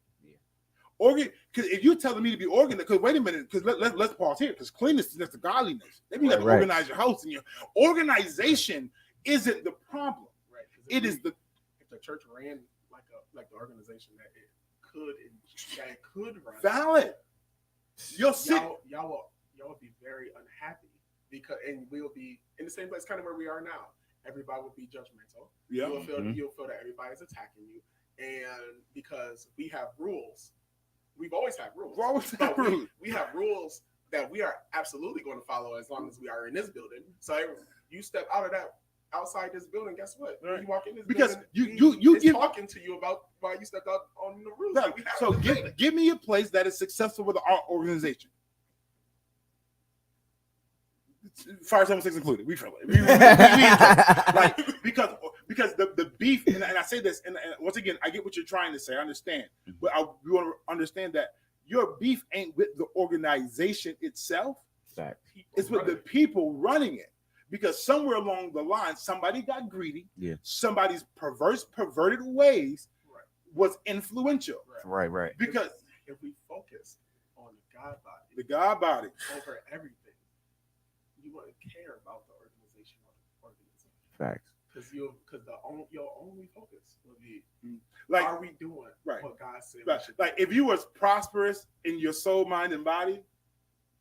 Because if you're telling me to be organized, because wait a minute, because let's pause here, because cleanness is just the godliness. Maybe you have to organize your house, and your organization isn't the problem. Right. It is if the church ran like the organization that it could run. Valid. Y'all will be very unhappy and we'll be in the same place kind of where we are now. Everybody will be judgmental. Yeah. You'll feel that everybody's attacking you, and because we have rules. We've always had rules. We have rules that we are absolutely going to follow as long as we are in this building. So you step outside this building, guess what? When you walk in this building, you talking to you about why you stepped out on the rules. Right. So give me a place that is successful with our organization. Fire 76 included. We feel it. Like because the beef, and I say this, and once again, I get what you're trying to say. I understand, but we want to understand that your beef ain't with the organization itself. It's with the people running it. Because somewhere along the line, somebody got greedy. Yeah. Somebody's perverted ways was influential. Right. Because if we focus on the God body over everything, you wouldn't care about the organization or the organism. Facts. Because your only focus will be, like, are we doing what God said? Like if you was prosperous in your soul, mind, and body,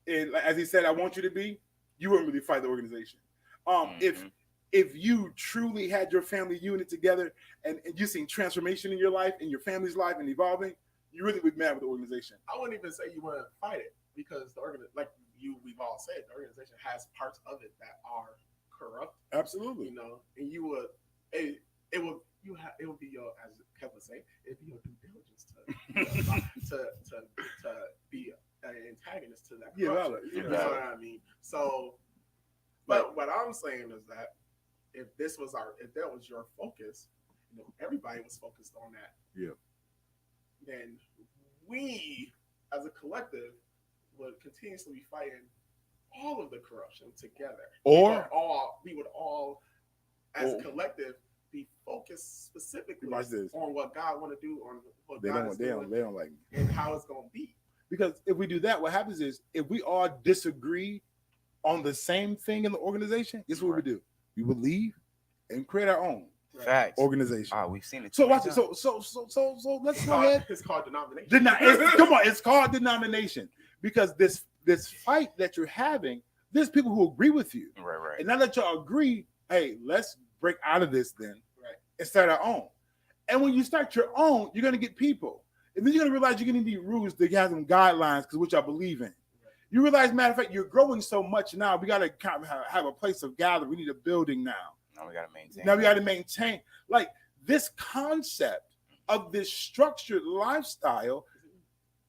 and like, as He said, I want you to be, you wouldn't really fight the organization. If you truly had your family unit together and you seen transformation in your life, in your family's life, and evolving, you really would be mad with the organization. I wouldn't even say you want to fight it, because we've all said, the organization has parts of it that are corrupt. Absolutely. And you would, it would be your, as Kevin say, it'd be your due diligence to be an antagonist to that corruption. You know what I mean? So, but what I'm saying is that if that was your focus, everybody was focused on that. Yeah. then we, as a collective, would continuously be fighting all of the corruption together. Or we would all, as a collective, be focused specifically on what God want to do, on what God is doing, they don't like me, and how it's going to be. Because if we do that, what happens is if we all disagree on the same thing in the organization, guess what we do? We would leave and create our own organization. We've seen it. So watch it. So let's go ahead. It's called denomination. Come on, it's called denomination because this fight that you're having, there's people who agree with you. Right. And now that y'all agree, hey, let's break out of this then and start our own. And when you start your own, you're gonna get people. And then you're going to realize you're going to need rules to have some guidelines because what y'all believe in. You realize, matter of fact, you're growing so much now. We got to kind of have a place of gathering. We need a building now. Now we got to maintain. Now we got to maintain. Like this concept of this structured lifestyle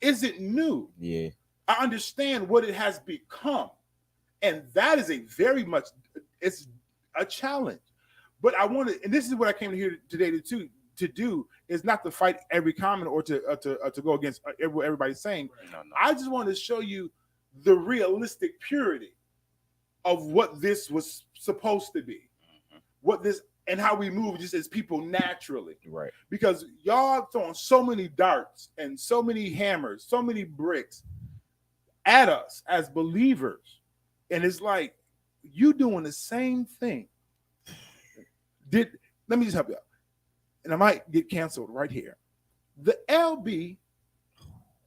isn't new. Yeah. I understand what it has become. And that is it's a challenge. But I want to, and this is what I came here today to do is not to fight every comment or to go against what everybody's saying. No. I just want to show you the realistic purity of what this was supposed to be, what this and how we move just as people naturally. Right. Because y'all throwing so many darts and so many hammers, so many bricks at us as believers, and it's like you doing the same thing. Let me just help you out. And I might get canceled right here. The LB,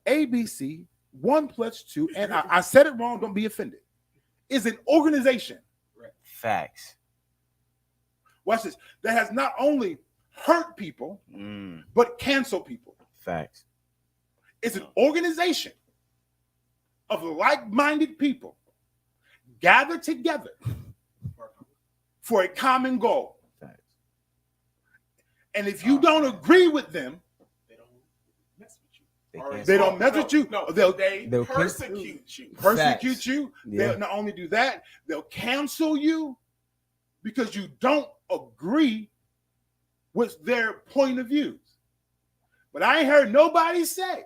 ABC, 1 + 2, and I said it wrong, don't be offended, is an organization. Right. Facts. Watch this. That has not only hurt people, but canceled people. Facts. It's an organization of like-minded people gathered together for a common goal. And if you don't agree with them, they don't mess with you. They don't mess with you. No, They'll persecute you. Persecute you. Yeah. They'll not only do that, they'll cancel you because you don't agree with their point of views. But I ain't heard nobody say,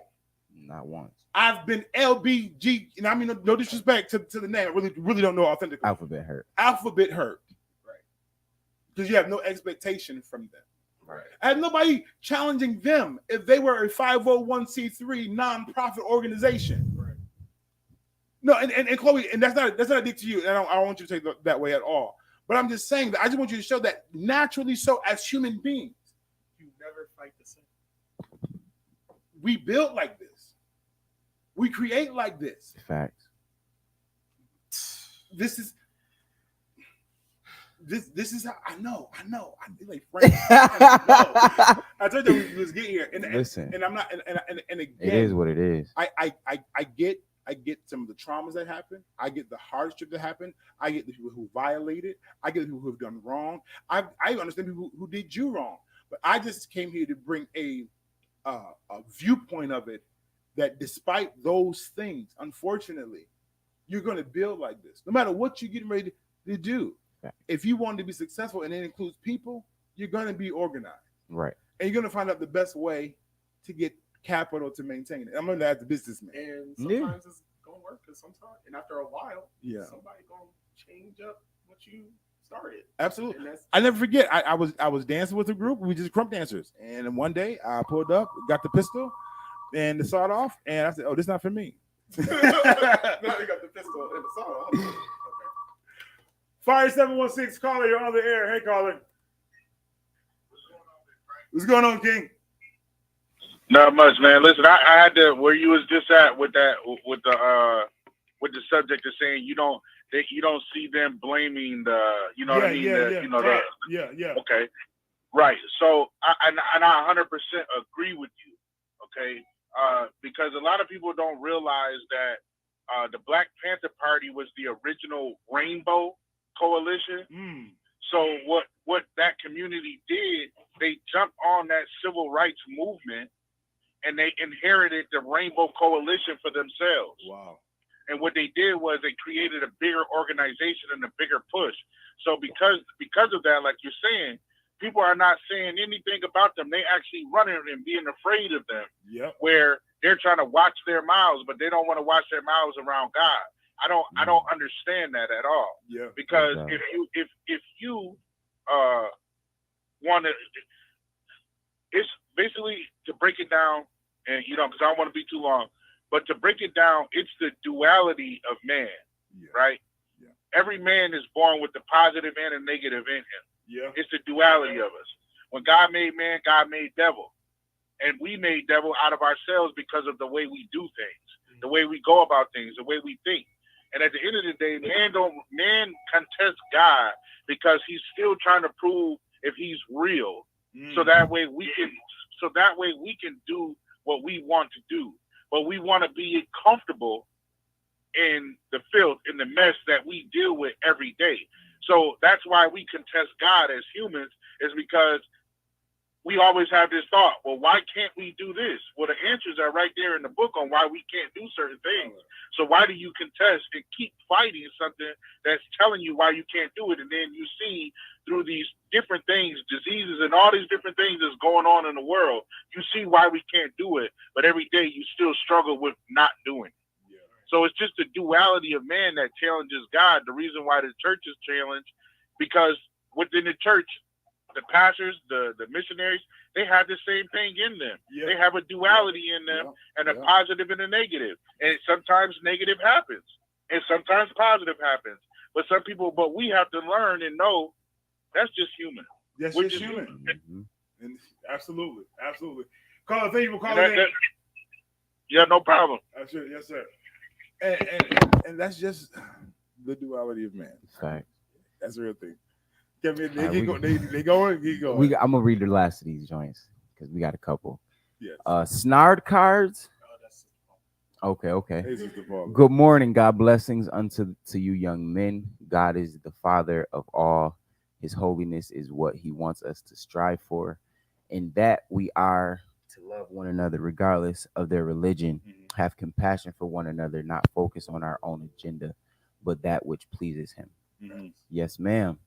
not once, I've been LBG, and I mean no disrespect to the name. I really don't know authentically. Alphabet hurt. Right. Because you have no expectation from them. Right. And nobody challenging them if they were a 501c3 nonprofit organization. Right. No, and Chloe, and that's not a dig to you. And I don't want you to take that way at all. But I'm just saying that I just want you to show that naturally so as human beings. You never fight the same. We build like this. We create like this. Facts. This is how I know. I like Frank. I told you we was getting here. And Listen, and I'm not. And again, it is what it is. I get some of the traumas that happen. I get the hardship that happen. I get the people who violated. I get the people who have done wrong. I understand people who did you wrong. But I just came here to bring a viewpoint of it that despite those things, unfortunately, you're going to build like this. No matter what you're getting ready to do. If you want to be successful and it includes people, you're going to be organized. Right. And you're going to find out the best way to get capital to maintain it. I'm going to ask the businessman. And sometimes it's going to work because sometimes, and after a while, somebody going to change up what you started. Absolutely. I never forget. I was dancing with a group. We just crump dancers. And then one day I pulled up, got the pistol and the sawed off. And I said, oh, this is not for me. Now you got the pistol and the sawed off. Okay. Fire 716, caller, you're on the air. Hey, caller. What's going on, King? Not much, man. Listen, I had to where you was just at with the subject of saying you don't see them blaming the what I mean. Yeah. Okay, right. So I 100% agree with you. Okay, because a lot of people don't realize that the Black Panther Party was the original Rainbow Coalition. So what that community did, they jumped on that civil rights movement and they inherited the Rainbow Coalition for themselves. Wow. And what they did was they created a bigger organization and a bigger push. So because of that, like you're saying, people are not saying anything about them. They actually running and being afraid of them. Yep. Where they're trying to watch their mouths, but they don't want to watch their mouths around God. I don't understand that at all. Yeah. Because if you want to, it's basically, to break it down, and because I don't want to be too long, but to break it down, it's the duality of man, right? Yeah. Every man is born with the positive and the negative in him. Yeah. It's the duality of us. When God made man, God made devil. And we made devil out of ourselves because of the way we do things, the way we go about things, the way we think. And at the end of the day, man contests God because he's still trying to prove if he's real. So that way we can do what we want to do. But we want to be comfortable in the filth, in the mess that we deal with every day. So that's why we contest God as humans, is because we always have this thought, well, why can't we do this? Well, the answers are right there in the book on why we can't do certain things. So why do you contest and keep fighting something that's telling you why you can't do it? And then you see through these different things, diseases and all these different things that's going on in the world, you see why we can't do it. But every day you still struggle with not doing it. Yeah. So it's just the duality of man that challenges God. The reason why the church is challenged, because within the church, the pastors, the missionaries, they have the same thing in them. Yeah. They have a duality in them, and a positive and a negative. And sometimes negative happens, and sometimes positive happens. But we have to learn and know that's just human. That's We're just just human. Mhm. And absolutely. Caller, thank you for calling in. Yeah, no problem. Sure. Yes, sir. And that's just the duality of man. Fact. That's the real thing. They right, going. I'm gonna read the last of these joints because we got a couple. Yes. Snarred cards. Oh, that's Okay. This is the father. Good morning. God blessings unto you young men. God is the Father of all. His holiness is what he wants us to strive for. In that we are to love one another regardless of their religion, have compassion for one another, not focus on our own agenda, but that which pleases him. Mhm. Yes, ma'am.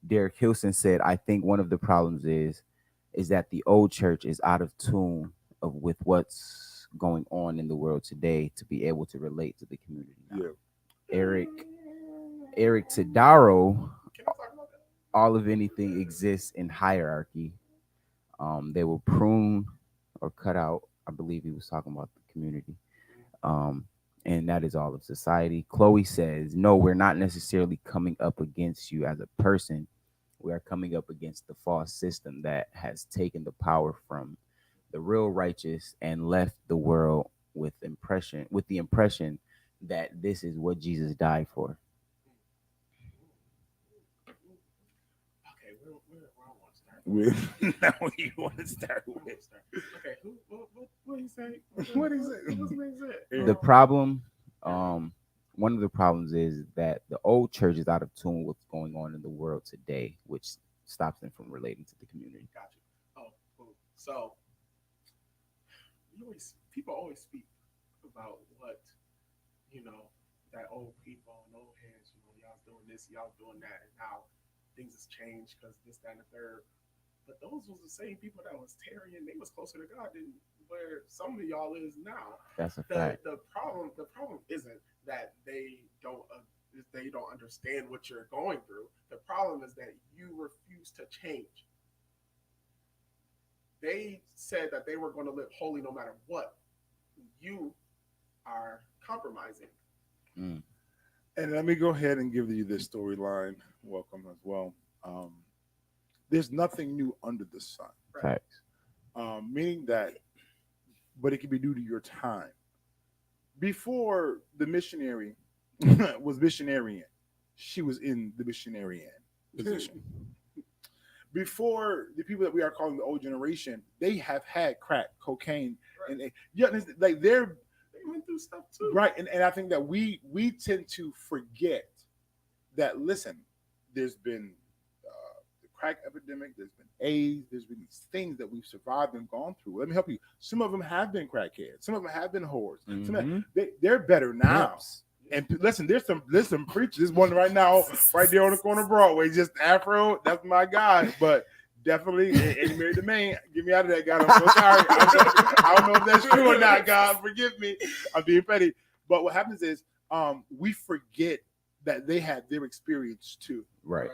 Derek Hilson said, I think one of the problems is that the old church is out of tune with what's going on in the world today to be able to relate to the community now. Yeah. Eric Tadaro, Can I talk about that? all of anything exists in hierarchy. They will prune or cut out. I believe he was talking about the community. And that is all of society. Chloe says, no, we're not necessarily coming up against you as a person. We are coming up against the false system that has taken the power from the real righteous and left the world with the impression that this is what Jesus died for. Okay, where I want to start. Now you want to start with. Okay, what he say? What he say? What's his name say? The problem, one of the problems is that the old church is out of tune with what's going on in the world today, which stops them from relating to the community. Got you. Oh, cool. So people always speak about what, that old people and old heads, y'all doing this, y'all doing that, and how things has changed because this, that, and the third. But those was the same people that was tarrying. They was closer to God than where some of y'all is now. That's a fact. The problem isn't that they don't understand what you're going through. The problem is that you refuse to change. They said that they were going to live holy no matter what. You are compromising. Mm. And let me go ahead and give you this storyline. Welcome as well. There's nothing new under the sun. Facts. Meaning that, but it can be due to your time. Before the missionary was missionarian, she was in the missionarian position. Before the people that we are calling the old generation, they have had crack, cocaine, and they went through stuff too. Right. And I think that we tend to forget that, listen, there's been the crack epidemic, there's been AIDS, there's been these things that we've survived and gone through. Let me help you. Some of them have been crackheads. Some of them have been whores. They're better now. Pimps. And listen, there's some preachers. There's one right now, right there on the corner of Broadway, just Afro. That's my guy. But Definitely, and he married the man. Get me out of that, God. I'm so sorry. I don't know if that's true or not, God. Forgive me. I'm being petty. But what happens is, we forget that they had their experience too. Right.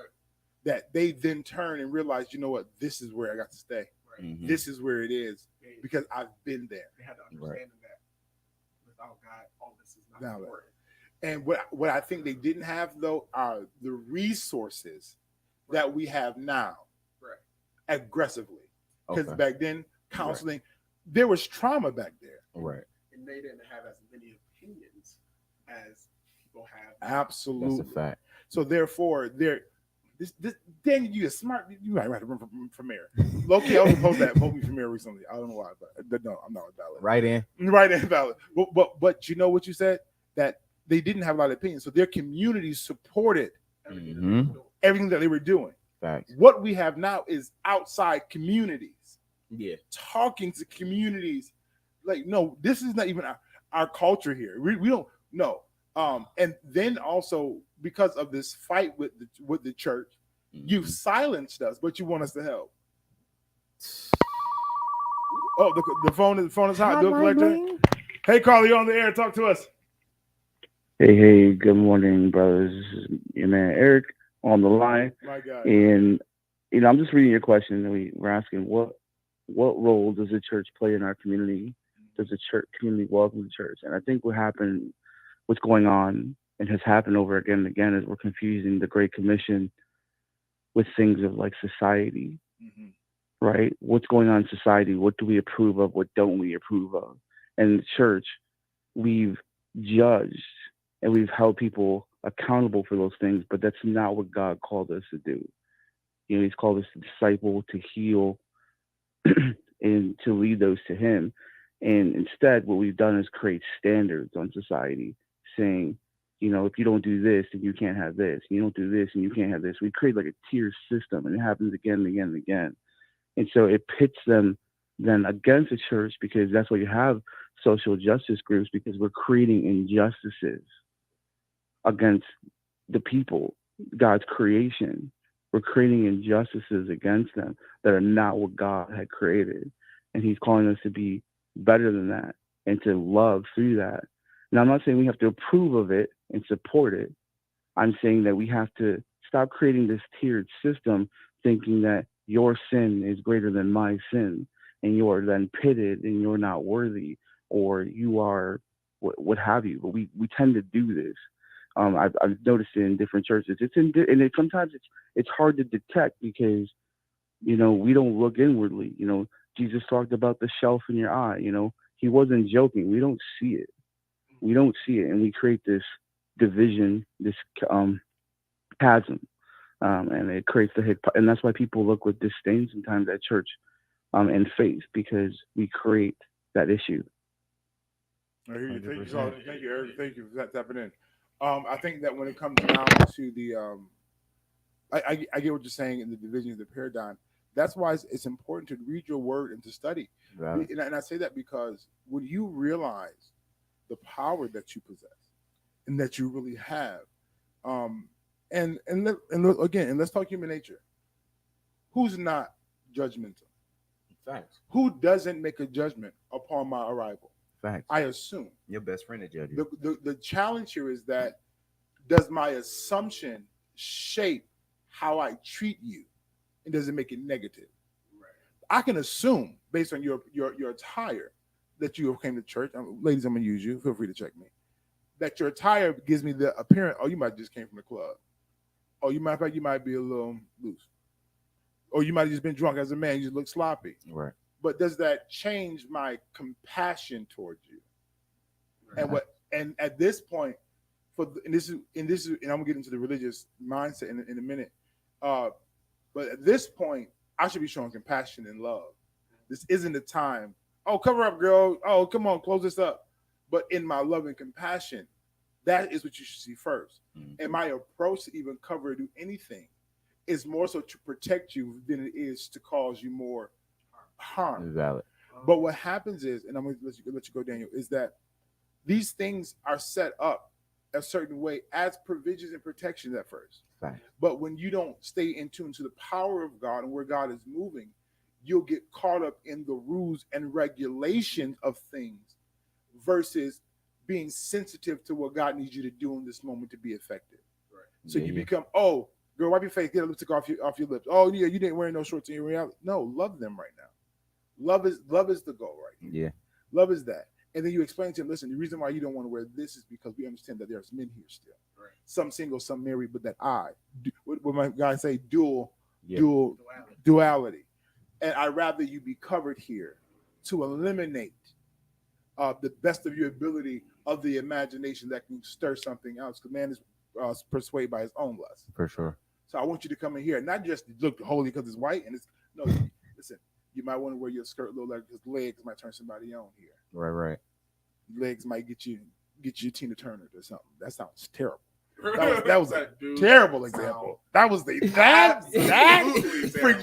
That they then turn and realize, you know what, this is where I got to stay. Mhm. This is where it is because I've been there. They had to understand that without God, all this is not Valid. important. And what I think they didn't have though are the resources that we have now, Right. aggressively. Because Okay. back then, counseling, there was trauma back there. Right. And they didn't have as many opinions as people have. Absolutely. That's a fact. So therefore, this Daniel, you a smart. You might have to run for mayor. Low-key, I was supposed to vote me for mayor recently. I don't know why, but no, I'm not valid. Right in. Right in valid. But you know what you said, that they didn't have a lot of opinions, so their communities supported everything that they were doing. Facts. What we have now is outside communities Yeah. talking to communities. Like, no, this is not even our culture here. We don't know. And then also because of this fight with the church, you've silenced us, but you want us to help. Oh, the phone is hot. Bill Collector. Hey, Carly, you're on the air. Talk to us. Hey, good morning, brothers. This is your man Eric on the line. My God. And I'm just reading your question. And we're asking what role does the church play in our community? Does the church community welcome the church? And I think what's going on and has happened over again and again is we're confusing the Great Commission with things of like society, right? What's going on in society? What do we approve of? What don't we approve of? And the church, we've judged and we've held people accountable for those things, but that's not what God called us to do. He's called us to disciple, to heal, and to lead those to Him. And instead, what we've done is create standards on society, saying, if you don't do this, then you can't have this. You don't do this, and you can't have this. We create like a tier system, and it happens again and again and again. And so it pits them then against the church, because that's why you have social justice groups, because we're creating injustices against the people, God's creation. We're creating injustices against them that are not what God had created. And He's calling us to be better than that and to love through that. Now, I'm not saying we have to approve of it and support it. I'm saying that we have to stop creating this tiered system, thinking that your sin is greater than my sin, and you're then pitted and you're not worthy, or you are what have you. But we tend to do this. I've noticed it in different churches. Sometimes it's hard to detect because we don't look inwardly. Jesus talked about the shelf in your eye. He wasn't joking. We don't see it. And we create this division, this chasm, and it creates and that's why people look with disdain sometimes at church and faith, because we create that issue. I hear you. Thank you, Eric. Thank you for tapping in. I think that when it comes down to the, I get what you're saying in the division of the paradigm. That's why it's important to read your word and to study. Right. And I say that because when you realize the power that you possess and that you really have, and look, again, and let's talk human nature. Who's not judgmental? Facts. Who doesn't make a judgment upon my arrival? Facts. I assume. Your best friend to judge you. The challenge here is that, does my assumption shape how I treat you, and does it make it negative? Right. I can assume based on your attire that you came to church. Ladies, I'm gonna use you. Feel free to check me. That your attire gives me the appearance. Oh, you might just came from the club. Oh, you might be a little loose. Or you might have just been drunk as a man. You just look sloppy. Right. But does that change my compassion towards you? Right. And at this point, and I'm gonna get into the religious mindset in a minute. But at this point, I should be showing compassion and love. This isn't the time. Oh, cover up, girl. Oh, come on, close this up. But in my love and compassion, that is what you should see first. Mm-hmm. And my approach to even cover or do anything is more so to protect you than it is to cause you more harm. Valid. But what happens is, and I'm going to let you go, Daniel, is that these things are set up a certain way as provisions and protections at first. Facts. But when you don't stay in tune to the power of God and where God is moving, you'll get caught up in the rules and regulations of things versus being sensitive to what God needs you to do in this moment to be effective. Right. So Yeah, you yeah. become, oh, girl, wipe your face, get a lipstick off your lips. Oh yeah, you didn't wear no shorts in your reality. No, love them right now. Love is the goal right now. Yeah. Love is that. And then you explain to him, listen, the reason why you don't want to wear this is because we understand that there's men here still. Right. Some single, some married, but that what my guys say, Yeah. duality. And I'd rather you be covered here to eliminate the best of your ability of the imagination that can stir something else. Because man is persuaded by his own lust. For sure. So I want you to come in here, not just look holy because it's white and it's no. Listen, you might want to wear your skirt a little like because legs might turn somebody on here. Right. Legs might get you Tina Turner or something. That sounds terrible. That That was a dude terrible example. That was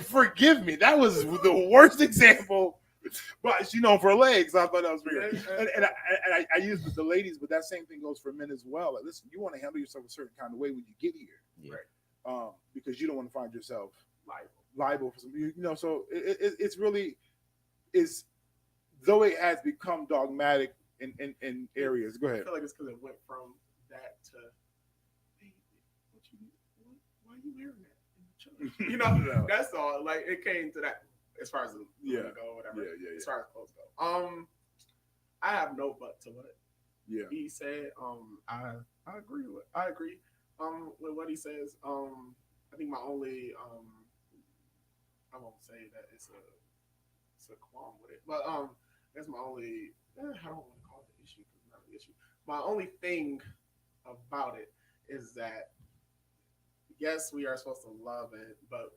forgive me. That was the worst example. But for legs, I thought that was weird. And I use the ladies, but that same thing goes for men as well. Like, listen, you want to handle yourself a certain kind of way when you get here, Yeah. right? Because you don't want to find yourself liable for some. So it's really is though it has become dogmatic in areas. Go I ahead. feel like it's because it went from that to, hey, why are you wearing that in the church? No. That's all. Like it came to that as far as the women go, whatever. Yeah. As far as clothes go. I have no but to what he said. I agree with. I agree. With what he says. I think my only I won't say that it's a qualm with it, but that's my only. I don't want to call it the issue because it's not an issue. My only thing about it is that yes, we are supposed to love it, but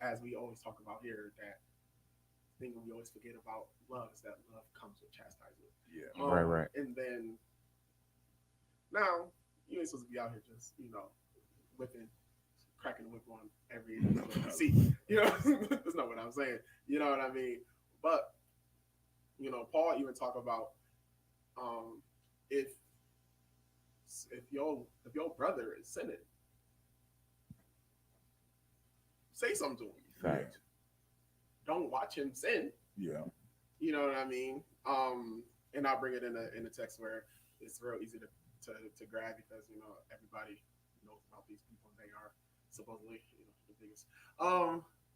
as we always talk about here, that thing we always forget about love is that love comes with chastisement. Yeah. Right. And then now you ain't supposed to be out here just whipping, cracking the whip on every seat. That's not what I'm saying. You know what I mean? But Paul even talk about if your brother is sinning, say something to him. Fact. Don't watch him sin. Yeah. You know what I mean? And I'll bring it in a text where it's real easy to grab because everybody knows about these people. They are supposedly the biggest.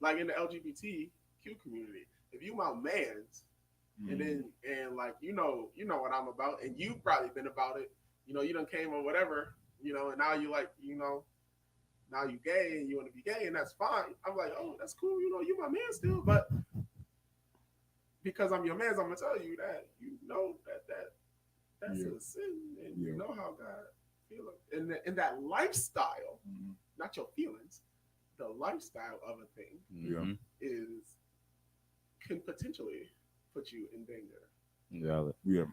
Like in the LGBTQ community, if you my man's, and then like you know what I'm about, and you've probably been about it. You done came or whatever. And now you like now you gay and you want to be gay, and that's fine. I'm like, oh, that's cool. You my man still, but because I'm your man, I'm gonna tell you that that's a sin, and you know how God feels. And that lifestyle, not your feelings, the lifestyle of a thing can potentially put you in danger. Yeah. Yeah.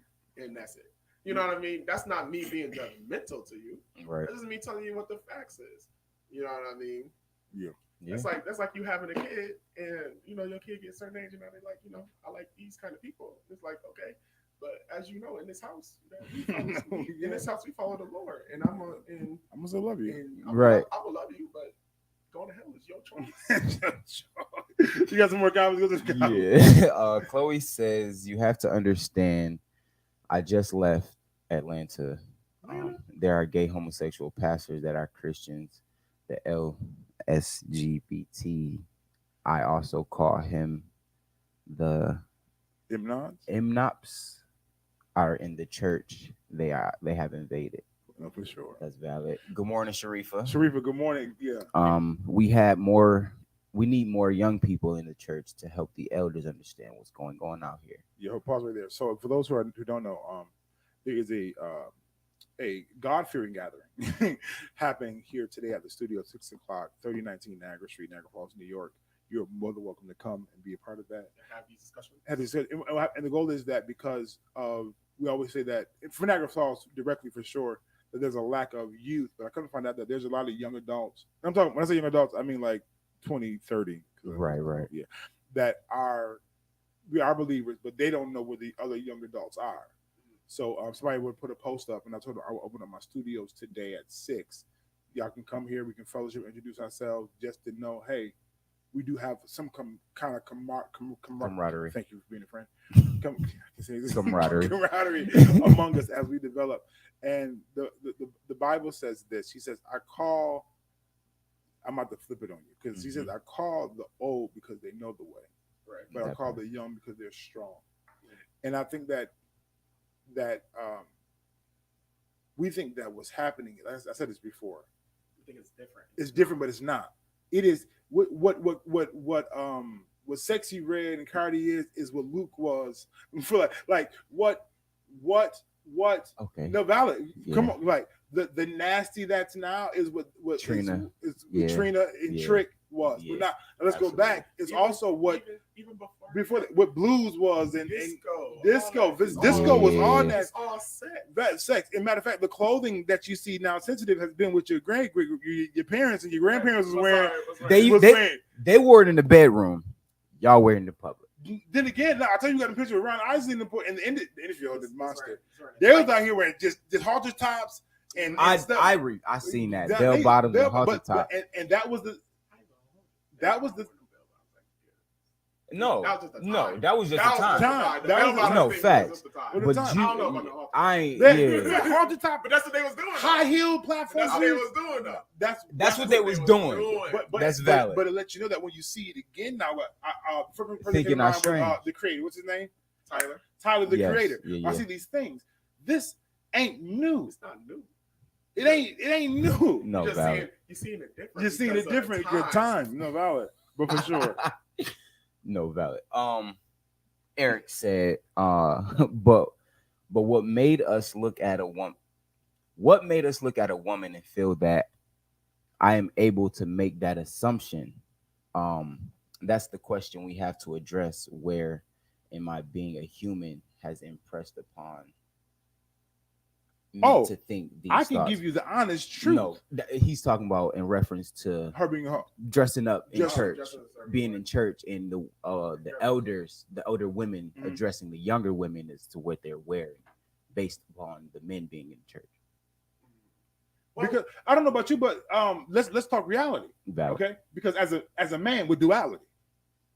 And that's it. You know what I mean? That's not me being judgmental to you. Right. That's just me telling you what the facts is. You know what I mean? Yeah. That's like you having a kid and your kid gets a certain age and they're like, I like these kind of people. It's like, okay. But as you know, in this house, in this house we follow the Lord. And I'm gonna still love you. And Right. I will love you, but going to hell is your choice. You got some more comments? Yeah. Chloe says you have to understand. I just left Atlanta. There are gay homosexual pastors that are Christians. The LSGBT. I also call him the Imnops are in the church. They have invaded. No, for sure. That's valid. Good morning, Sharifa. Sharifa, good morning. Yeah. We need more young people in the church to help the elders understand what's going on out here. Yeah, pause right there. So for those who don't know, there is a God-fearing gathering happening here today at the studio at 6 o'clock, 3019 Niagara Street, Niagara Falls, New York. You're more than welcome to come and be a part of that. Have these discussions. And the goal is that because of, we always say that for Niagara Falls directly for sure, that there's a lack of youth, but I come to find out that there's a lot of young adults. I'm talking, when I say young adults, I mean like 20, 30. Right. Yeah. That we are believers, but they don't know where the other young adults are. So somebody would put a post up, and I told them I will open up my studios today at 6. y'all can come here. We can fellowship, introduce ourselves, just to know, hey, we do have some kind of Camaraderie. Thank you for being a friend. I can say this. Camaraderie. Camaraderie among us as we develop. And the Bible says this. He says, I'm about to flip it on you because he says, I call the old because they know the way, Right. but I call the young because they're strong. And I think that we think that what's happening. I said this before. I think it's different. It's different, but it's not. It is what Sexy Red and Cardi is what Luke was. For like what Okay. no valid. Yeah. Come on, like the nasty that's now is what Trina. is Yeah. Trina and Yeah. Trick was. Yeah. But now let's go back. It's also what even before what blues was and disco. disco was on that. It's all sex. That sex. As a matter of fact, the clothing that you see now sensitive has been with your your parents and your grandparents was wearing. They wore it in the bedroom. Y'all wear it in the public. Then again, I tell you, got a picture of Ron Isley in the interview of the monster. They was out here wearing just halter tops and I stuff. seen that bell bottoms and halter top. And that was the No, That was just a no, time. that was just That a was time. time. The That bell was- bottom no, thing facts. was just a time. But But time. I don't know about the halter. I ain't. that Yeah, halter top, But that's what they was doing. high heel That's platforms. what they was doing though. that's what they was doing. But That's valid. But it lets you know that when you see it again now, Thinking I'm strange. The creator, what's his name? Tyler. The Yes, creator. yeah, I see these things. This ain't new. It's not new. It ain't new. No, You're valid. seeing it different. You're seeing because it of the different. Good time. No valid. But for sure. No, valid. Eric said, but what made us look at a woman? What made us look at a woman and feel that I am able to make that assumption? That's the question we have to address. Where am I being a human has impressed upon me to think these I can thoughts? give you the honest truth. No, he's talking about in reference to Her being her. dressing up in Dressing- church, dressing up. being in church, and the elders, the older women Mhm. addressing the younger women as to what they're wearing, based upon the men being in church. Because I don't know about you, but let's talk reality. Valid. Okay? Because as a man with duality,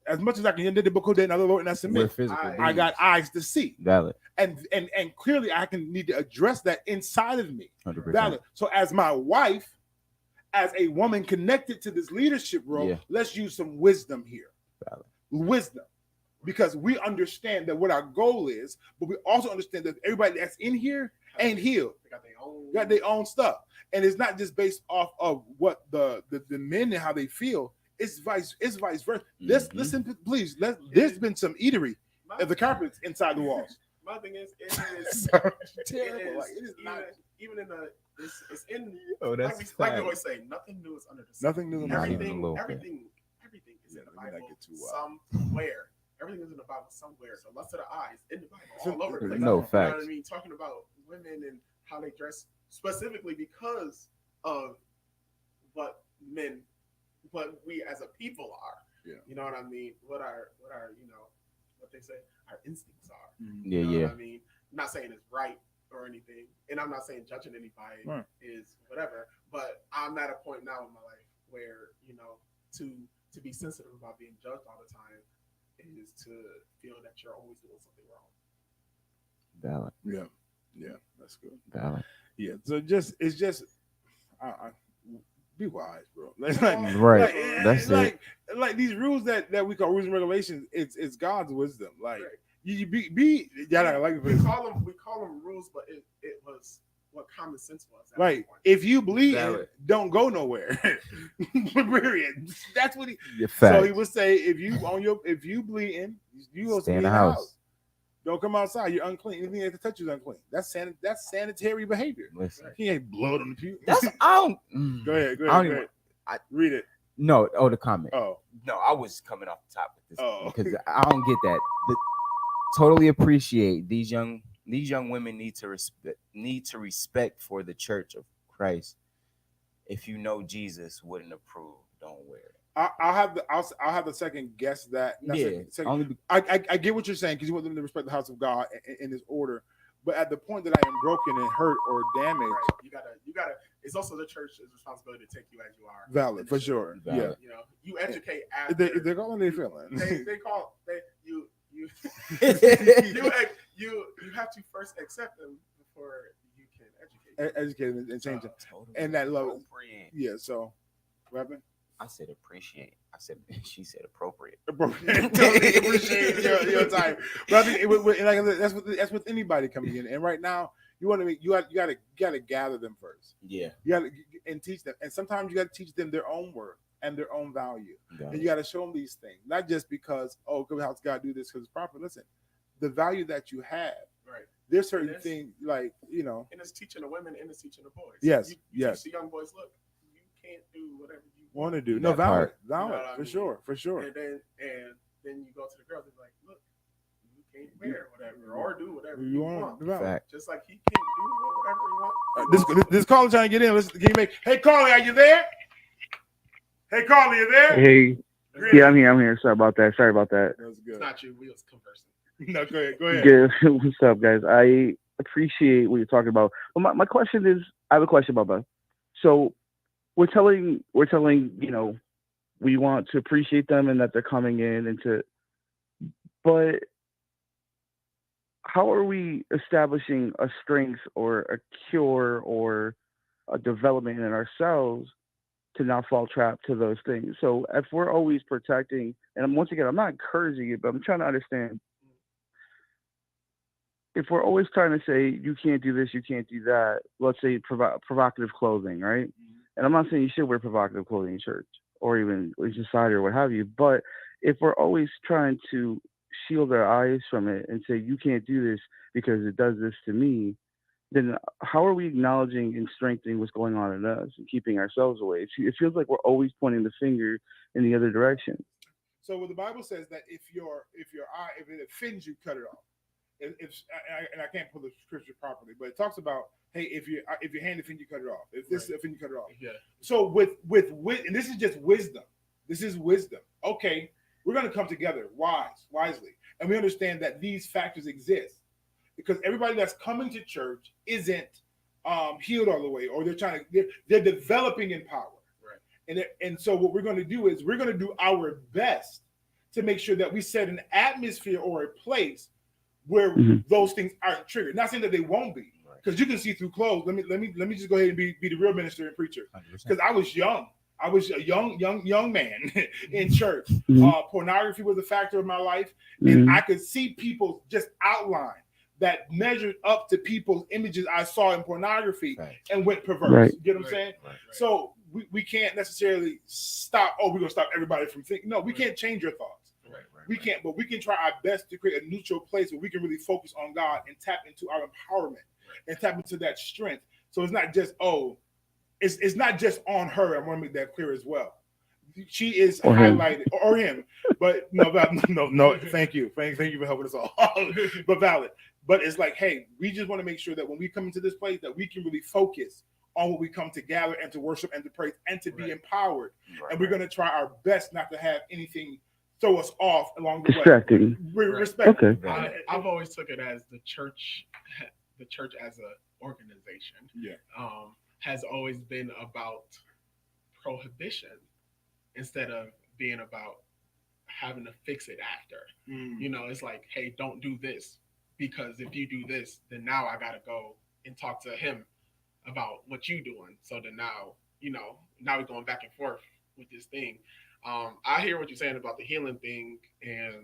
as much as I can the book and other and I We're submit, physical. I got eyes to see. valid, And clearly I need to address that inside of me. 100%. Valid. So as my wife, as a woman connected to this leadership role, Yeah. let's use some wisdom here. Valid. Wisdom. Because we understand that what our goal is, but we also understand that everybody that's in here ain't healed. They Got their own stuff. And it's not just based off of what the men and how they feel. It's vice versa. Let's Mhm. listen, please. There's been some eatery of the carpets inside the walls. My thing is, it is Terrible. Like, it is not even in the it's in Oh, like we always say, nothing new is under the sun. nothing new. Not even a Everything, little bit. everything is in the let me not Bible get too wild. somewhere. Everything is in the Bible somewhere. So lust of the eyes in the Bible, all over the place. No, You know facts. what I mean? Talking about women and how they dress specifically because of what we as a people are. Yeah. You know what I mean? What our what they say our instincts are. Yeah, You know yeah. what I mean? I'm not saying it's right or anything, and I'm not saying judging anybody Right. is whatever. But I'm at a point now in my life where to be sensitive about being judged all the time is to feel that you're always doing something wrong. Valid, Yeah, that's good. valid. Yeah, so it's just be wise, bro. Like, Right. That's it. Like these rules that we call rules and regulations. It's God's wisdom. Like Right. you be y'all not like it, We but call them rules, but it was what common sense was. At right. one point. If you bleed, Valid. don't go nowhere. Period. That's what he. Your So facts. he would say, if you bleeding, you go Stay in in the the house. house. Don't come outside. You're unclean. Anything that can touch you is unclean. That's sanitary behavior. Listen, He ain't blood on the pew. that's I don't. Go ahead. I don't even- Read it. No, the comment. Oh, No, I was coming off the top with this Oh. because I don't get that. Totally appreciate these young women need to respect for the Church of Christ. If you know Jesus wouldn't approve, don't wear it. I'll have the second guess that. Not Yeah, second- only be- I get what you're saying because you want them to respect the house of God in this order. But at the point that I am broken and hurt or damaged, Right. You gotta it's also the church's responsibility to take you as you are. Valid for sure. Valid. You know, you educate after. They're calling their feelings. You have to first accept them before you can educate. Educate them and change them. And that love. Yeah. So, what happened? I said appreciate. I said she said appropriate. Totally appreciate your time. But I think that's with anybody coming in. And right now, you want to make you got to gather them first. Yeah. You got to and teach them. And sometimes you got to teach them their own worth and their own value. And you got to show them these things, not just because how's God do this because it's proper. Listen, the value that you have. Right. There's certain things like and it's teaching the women and it's teaching the boys. Yes. You teach the young boys, look, you can't do whatever you want to do. No, valid, for sure. And then you go to the girls and be like, look, you can't wear whatever or do whatever you want. Just like he can't do whatever he wants. This caller trying to get in. Listen, can you make? Hey, Carly, are you there? Hey, Carly, you there? Hey, yeah, I'm here. Sorry about that. That was good. It's not you. We was conversing. No, go ahead. Yeah, what's up, guys? I appreciate what you're talking about. Well, my question is, I have a question about that. So we're telling, we want to appreciate them and that they're coming in but how are we establishing a strength or a cure or a development in ourselves to not fall trap to those things? So if we're always protecting, and once again, I'm not encouraging it, but I'm trying to understand. If we're always trying to say, you can't do this, you can't do that, let's say provocative clothing, right? And I'm not saying you should wear provocative clothing in church or even in society or what have you, but if we're always trying to shield our eyes from it and say, you can't do this because it does this to me, then how are we acknowledging and strengthening what's going on in us and keeping ourselves away? It feels like we're always pointing the finger in the other direction. So what the Bible says that if it offends you, cut it off. And I can't pull the scripture properly, but it talks about, hey, if your hand offends you, cut it off. If this offends you, cut it off. Yeah. So with and this is just wisdom. This is wisdom. Okay, we're going to come together wisely, and we understand that these factors exist because everybody that's coming to church isn't healed all the way, or they're developing in power. Right. And so what we're going to do is we're going to do our best to make sure that we set an atmosphere or a place where those things aren't triggered. Not saying that they won't be, because you can see through clothes. Let me just go ahead and be the real minister and preacher. Because I was young. I was a young man in church. Pornography was a factor of my life, and I could see people just outline that measured up to people's images I saw in pornography and went perverse. Right. You get what I'm saying? Right. So we can't necessarily stop. Oh, we're gonna stop everybody from thinking. No, we can't change your thoughts. We can't, but we can try our best to create a neutral place where we can really focus on God and tap into our empowerment and tap into that strength. So it's not just, it's not just on her. I want to make that clear as well. She is highlighted, or him, but no, thank you for helping us all. But valid. But it's like, hey, we just want to make sure that when we come into this place that we can really focus on what we come to gather and to worship and to praise and to be empowered. And we're going to try our best not to have anything throw us off along the way. Respect. Okay. I've always took it as the church as an organization, has always been about prohibition instead of being about having to fix it after. It's like, hey, don't do this because if you do this, then now I gotta go and talk to him about what you doing. So then now we're going back and forth with this thing. I hear what you're saying about the healing thing, and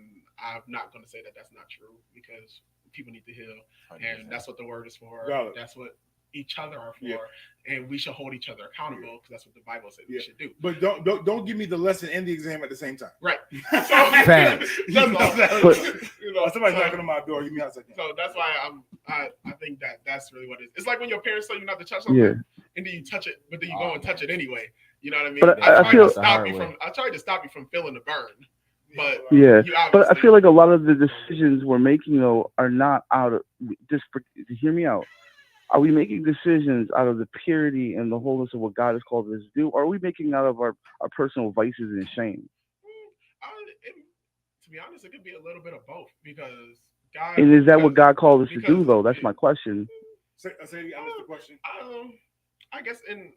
I'm not going to say that that's not true because people need to heal, 100%. And that's what the word is for. Valid. That's what each other are for, and we should hold each other accountable because that's what the Bible says we should do. But don't give me the lesson and the exam at the same time. Right. Facts. Somebody's knocking on my door. Give me a second. So that's why I think that's really what it is. It's like when your parents tell you not to touch something, and then you touch it, but then you go and touch it anyway. You know what I mean? But I tried to stop you from feeling the burn. But but I feel like a lot of the decisions we're making though are not out of just hear me out. Are we making decisions out of the purity and the wholeness of what God has called us to do, or are we making out of our personal vices and shame? To be honest, it could be a little bit of both because God. And is that what God called us to do though? That's my question. Say the question. I guess, and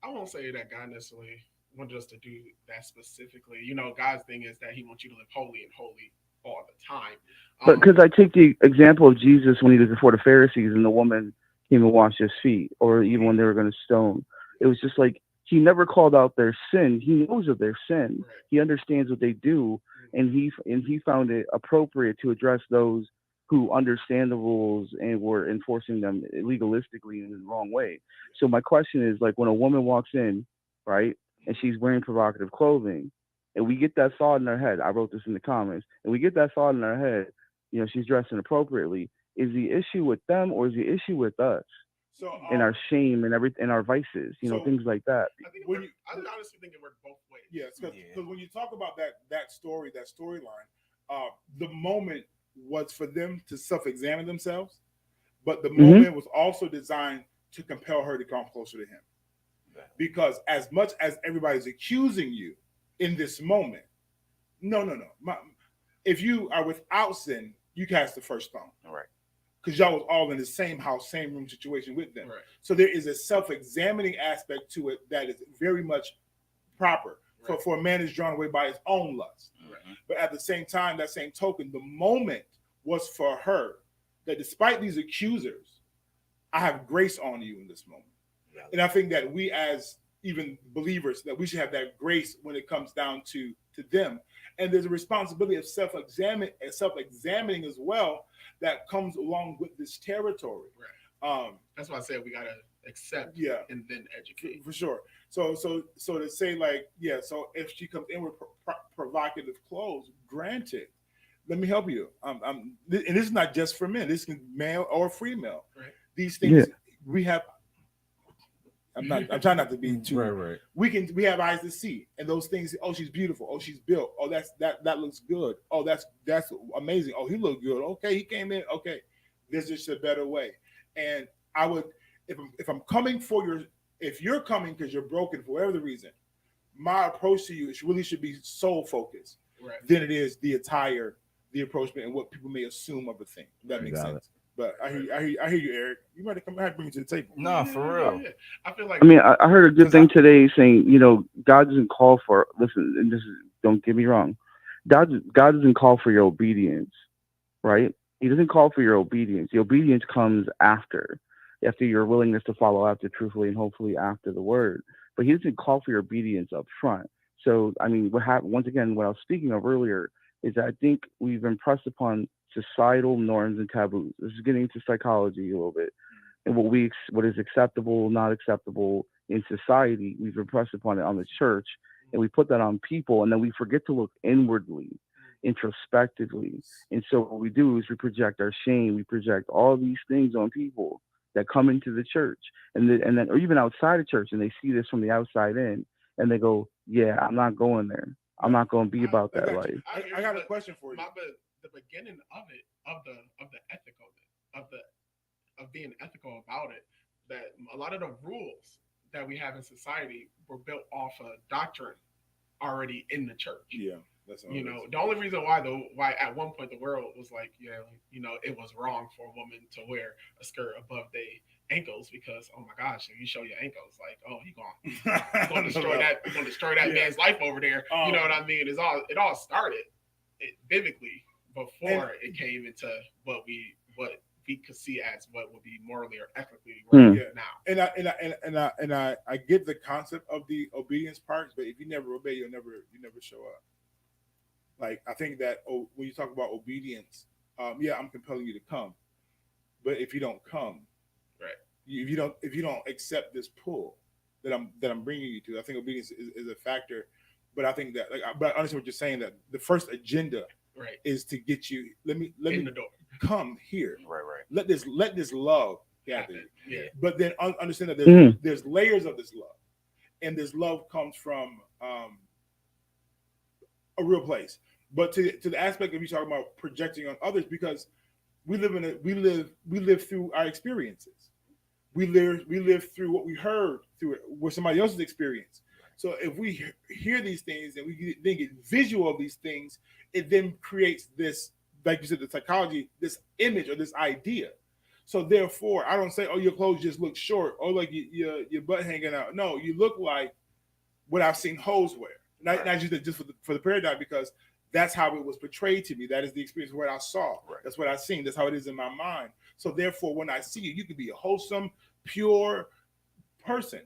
I won't say that God necessarily wanted us to do that specifically. God's thing is that He wants you to live holy and holy all the time. But because I take the example of Jesus when he was before the Pharisees and the woman came and washed his feet, or even when they were going to stone, it was just like he never called out their sin. He knows of their sin. Right. He understands what they do, and he found it appropriate to address those who understand the rules and were enforcing them legalistically in the wrong way. So my question is, like, when a woman walks in, right, and she's wearing provocative clothing, and we get that thought in our head. I wrote this in the comments, and we get that thought in our head. She's dressing appropriately. Is the issue with them, or is the issue with us So and our shame and and our vices, So- things like that? I honestly think it worked both ways. yes, because when you talk about that storyline, the moment was for them to self-examine themselves, but the moment was also designed to compel her to come closer to him. Because as much as everybody's accusing you in this moment, no. If you are without sin, you cast the first stone. All right. Because y'all was all in the same house, same room situation with them. Right. So there is a self-examining aspect to it that is very much proper for a man is drawn away by his own lust. Right. But at the same time, that same token, the moment was for her that despite these accusers, I have grace on you in this moment. Yeah. And I think that we as even believers, that we should have that grace when it comes down to them. And there's a responsibility of self-examining as well that comes along with this territory. Right. That's why I said we gotta accept and then educate. For sure. So to say so if she comes in with provocative clothes, granted, let me help you. And this is not just for men. This can male or female. Right. These things we have. I'm trying not to be too. Right. We have eyes to see, and those things. Oh, she's beautiful. Oh, she's built. Oh, that looks good. Oh, that's amazing. Oh, he looked good. Okay, he came in. Okay, there's just a better way. And I would, if I'm coming if you're coming because you're broken for whatever the reason, my approach to you really should be soul focused. Right. Than it is the attire, the approachment, and what people may assume of a thing. That makes sense. But I hear you, Eric. You might come back, bring it to the table. No, for real. Yeah. I feel like. I mean, I heard a good thing today saying, God doesn't call for. Listen, and don't get me wrong. God doesn't call for your obedience, right? He doesn't call for your obedience. The obedience comes after your willingness to follow after truthfully and hopefully after the word. But he doesn't call for your obedience up front. So, I mean, once again, what I was speaking of earlier is that I think we've impressed upon societal norms and taboos. This is getting into psychology a little bit, and what is acceptable, not acceptable in society. We've impressed upon it on the church, and we put that on people, and then we forget to look inwardly, introspectively. And so what we do is we project our shame, we project all these things on people that come into the church, and then or even outside of church, and they see this from the outside in, and they go, "Yeah, I'm not going there. I'm not going to be about that life." I got a question for you. The beginning of it, of the ethical, of being ethical about it, that a lot of the rules that we have in society were built off a doctrine already in the church. Yeah, that's the only reason why at one point the world was like, it was wrong for a woman to wear a skirt above their ankles because, oh my gosh, if you show your ankles, like, oh, you're gonna destroy that man's life over there. You know what I mean? It all started biblically before it came into what we could see as what would be morally or ethically right now. And I get the concept of the obedience part, but if you never obey, you never show up. Like, I think that when you talk about obedience, I'm compelling you to come, but if you don't come, right? If you don't accept this pull that I'm bringing you to, I think obedience is a factor. But I think that, but I understand what you're saying, that the first agenda is to get you. Let me in the door. Come here. Right. Let this love gather you. Yeah. But then understand that there's layers of this love, and this love comes from a real place. But to the aspect of you talking about projecting on others, because we live through our experiences. We live through what we heard through what somebody else's experience. So if we hear these things and we then get visual of these things, it then creates this, like you said, the psychology, this image or this idea. So therefore, I don't say, oh, your clothes just look short, or like your butt hanging out. No, you look like what I've seen hoes wear. Not just for the paradigm, because that's how it was portrayed to me. That is the experience of what I saw. Right. That's what I've seen. That's how it is in my mind. So therefore, when I see you, you can be a wholesome, pure person,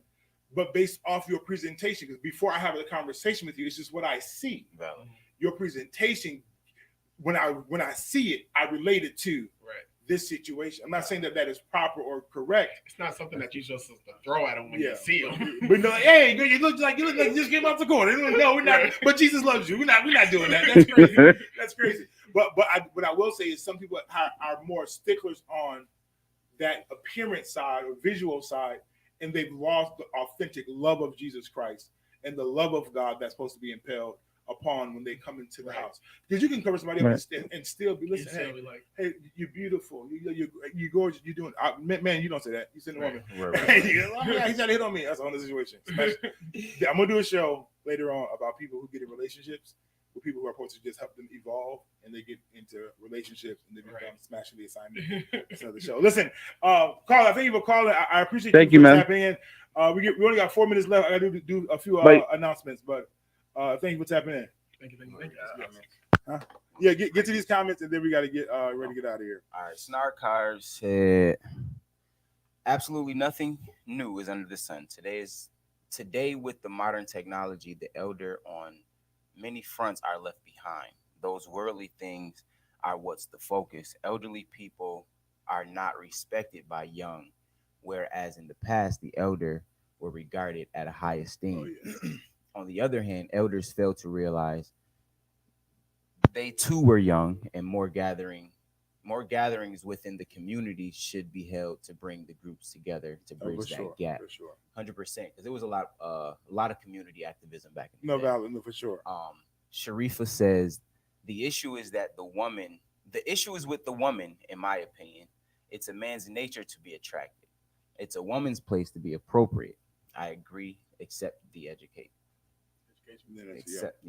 but based off your presentation. Because before I have a conversation with you, it's just what I see. Valid. Your presentation, when I see it, I relate it to this situation. I'm not saying that is proper or correct. It's not something that you just throw at them when you see them. But no, hey, you look like you just came off the court. No, we're not. But Jesus loves you. We're not doing that. That's crazy. That's crazy. But what I will say is some people are more sticklers on that appearance side or visual side, and they've lost the authentic love of Jesus Christ and the love of God that's supposed to be impelled upon when they come into the house. Because you can cover somebody up and still be listening. Hey, you're beautiful. You're gorgeous. You're doing man. You don't say that. You say the woman. He's trying to hit on me. That's another situation. I'm gonna do a show later on about people who get in relationships with people who are supposed to just help them evolve, and they get into relationships and they become smashing the assignment. That's another show. Listen, Carl, thank you for calling. I appreciate you for tapping in. We only got 4 minutes left. I got to do a few announcements, but. Thank you for tapping in. Thank you. Yeah, get to these comments and then we got to get ready to get out of here. All right, Snarkar said, absolutely nothing new is under the sun. Today with the modern technology, the elder on many fronts are left behind. Those worldly things are what's the focus. Elderly people are not respected by young, whereas in the past, the elder were regarded at a high esteem. On the other hand, elders fail to realize they too were young, and more gatherings within the community should be held to bring the groups together to bridge that gap. For sure. 100%, because there was a lot of community activism back in the day. Valid, no, for sure. Sharifa says the issue is with the woman, in my opinion. It's a man's nature to be attracted. It's a woman's place to be appropriate. I agree, except the educated. Except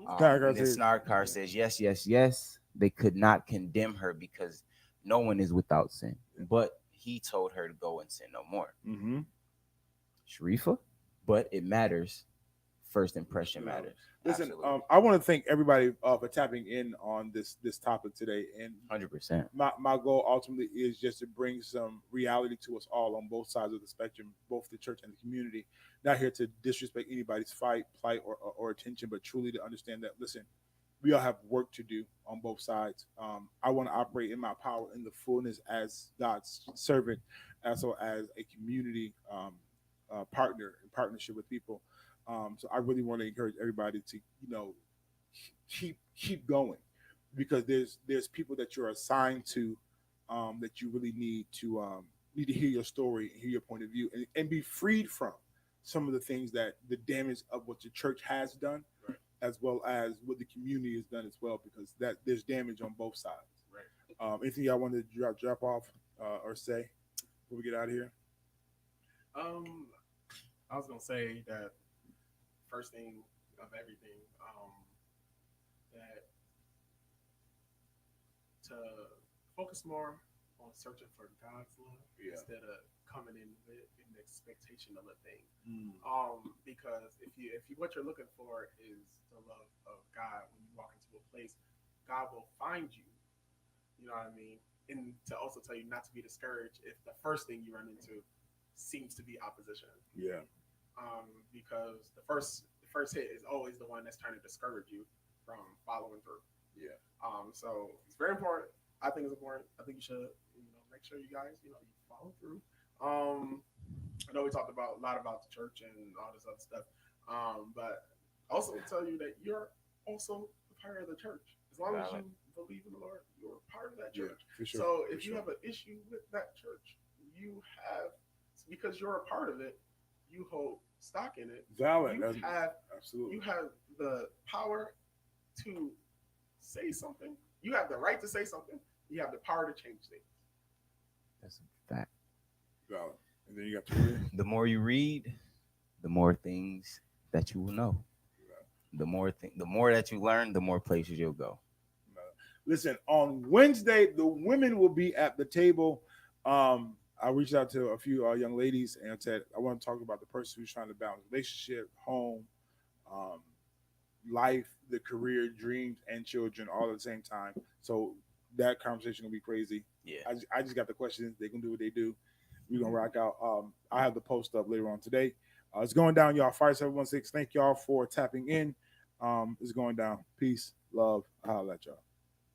Snarkar says yes. They could not condemn her because no one is without sin, but he told her to go and sin no more. Sharifa, but it matters. First impression matters. Listen, I want to thank everybody for tapping in on this topic today, and 100%. My goal ultimately is just to bring some reality to us all on both sides of the spectrum, both the church and the community. Not here to disrespect anybody's plight, or attention, but truly to understand that, listen, we all have work to do on both sides. I want to operate in my power in the fullness as God's servant, as well as a community partner in partnership with people. So I really want to encourage everybody to, keep going, because there's people that you're assigned to, that you really need to hear your story and hear your point of view, and be freed from some of the things that the damage of what the church has done, as well as what the community has done as well, because that there's damage on both sides. Anything y'all want to drop off or say before we get out of here? I was gonna say that first thing of everything, that to focus more on searching for God's love instead of coming in with an expectation of a thing. Because if you what you're looking for is the love of God, when you walk into a place, God will find you. You know what I mean? And to also tell you not to be discouraged if the first thing you run into seems to be opposition. Because the first hit is always the one that's trying to discourage you from following through. So it's very important. I think it's important. I think you should, make sure you guys, you follow through. I know we talked a lot about the church and all this other stuff, but also tell you that you're also a part of the church. As long as you believe in the Lord, you're part of that church. Sure, so if you have an issue with that church, because you're a part of it, you hold stock in it. Valid. Absolutely. You have the power to say something. You have the right to say something. You have the power to change things. That's a fact. Valid. And then you got to read. The more you read, the more things that you will know. The more that you learn, the more places you'll go. Listen, on Wednesday, the women will be at the table. I reached out to a few young ladies and said, I want to talk about the person who's trying to balance relationship, home, um, life, the career, dreams, and children all at the same time. So that conversation will be crazy. Yeah. I just got the questions. They can do what they do. We're going to rock out. I have the post up later on today. It's going down, y'all. 5716. Thank y'all for tapping in. It's going down. Peace, love. I'll let y'all.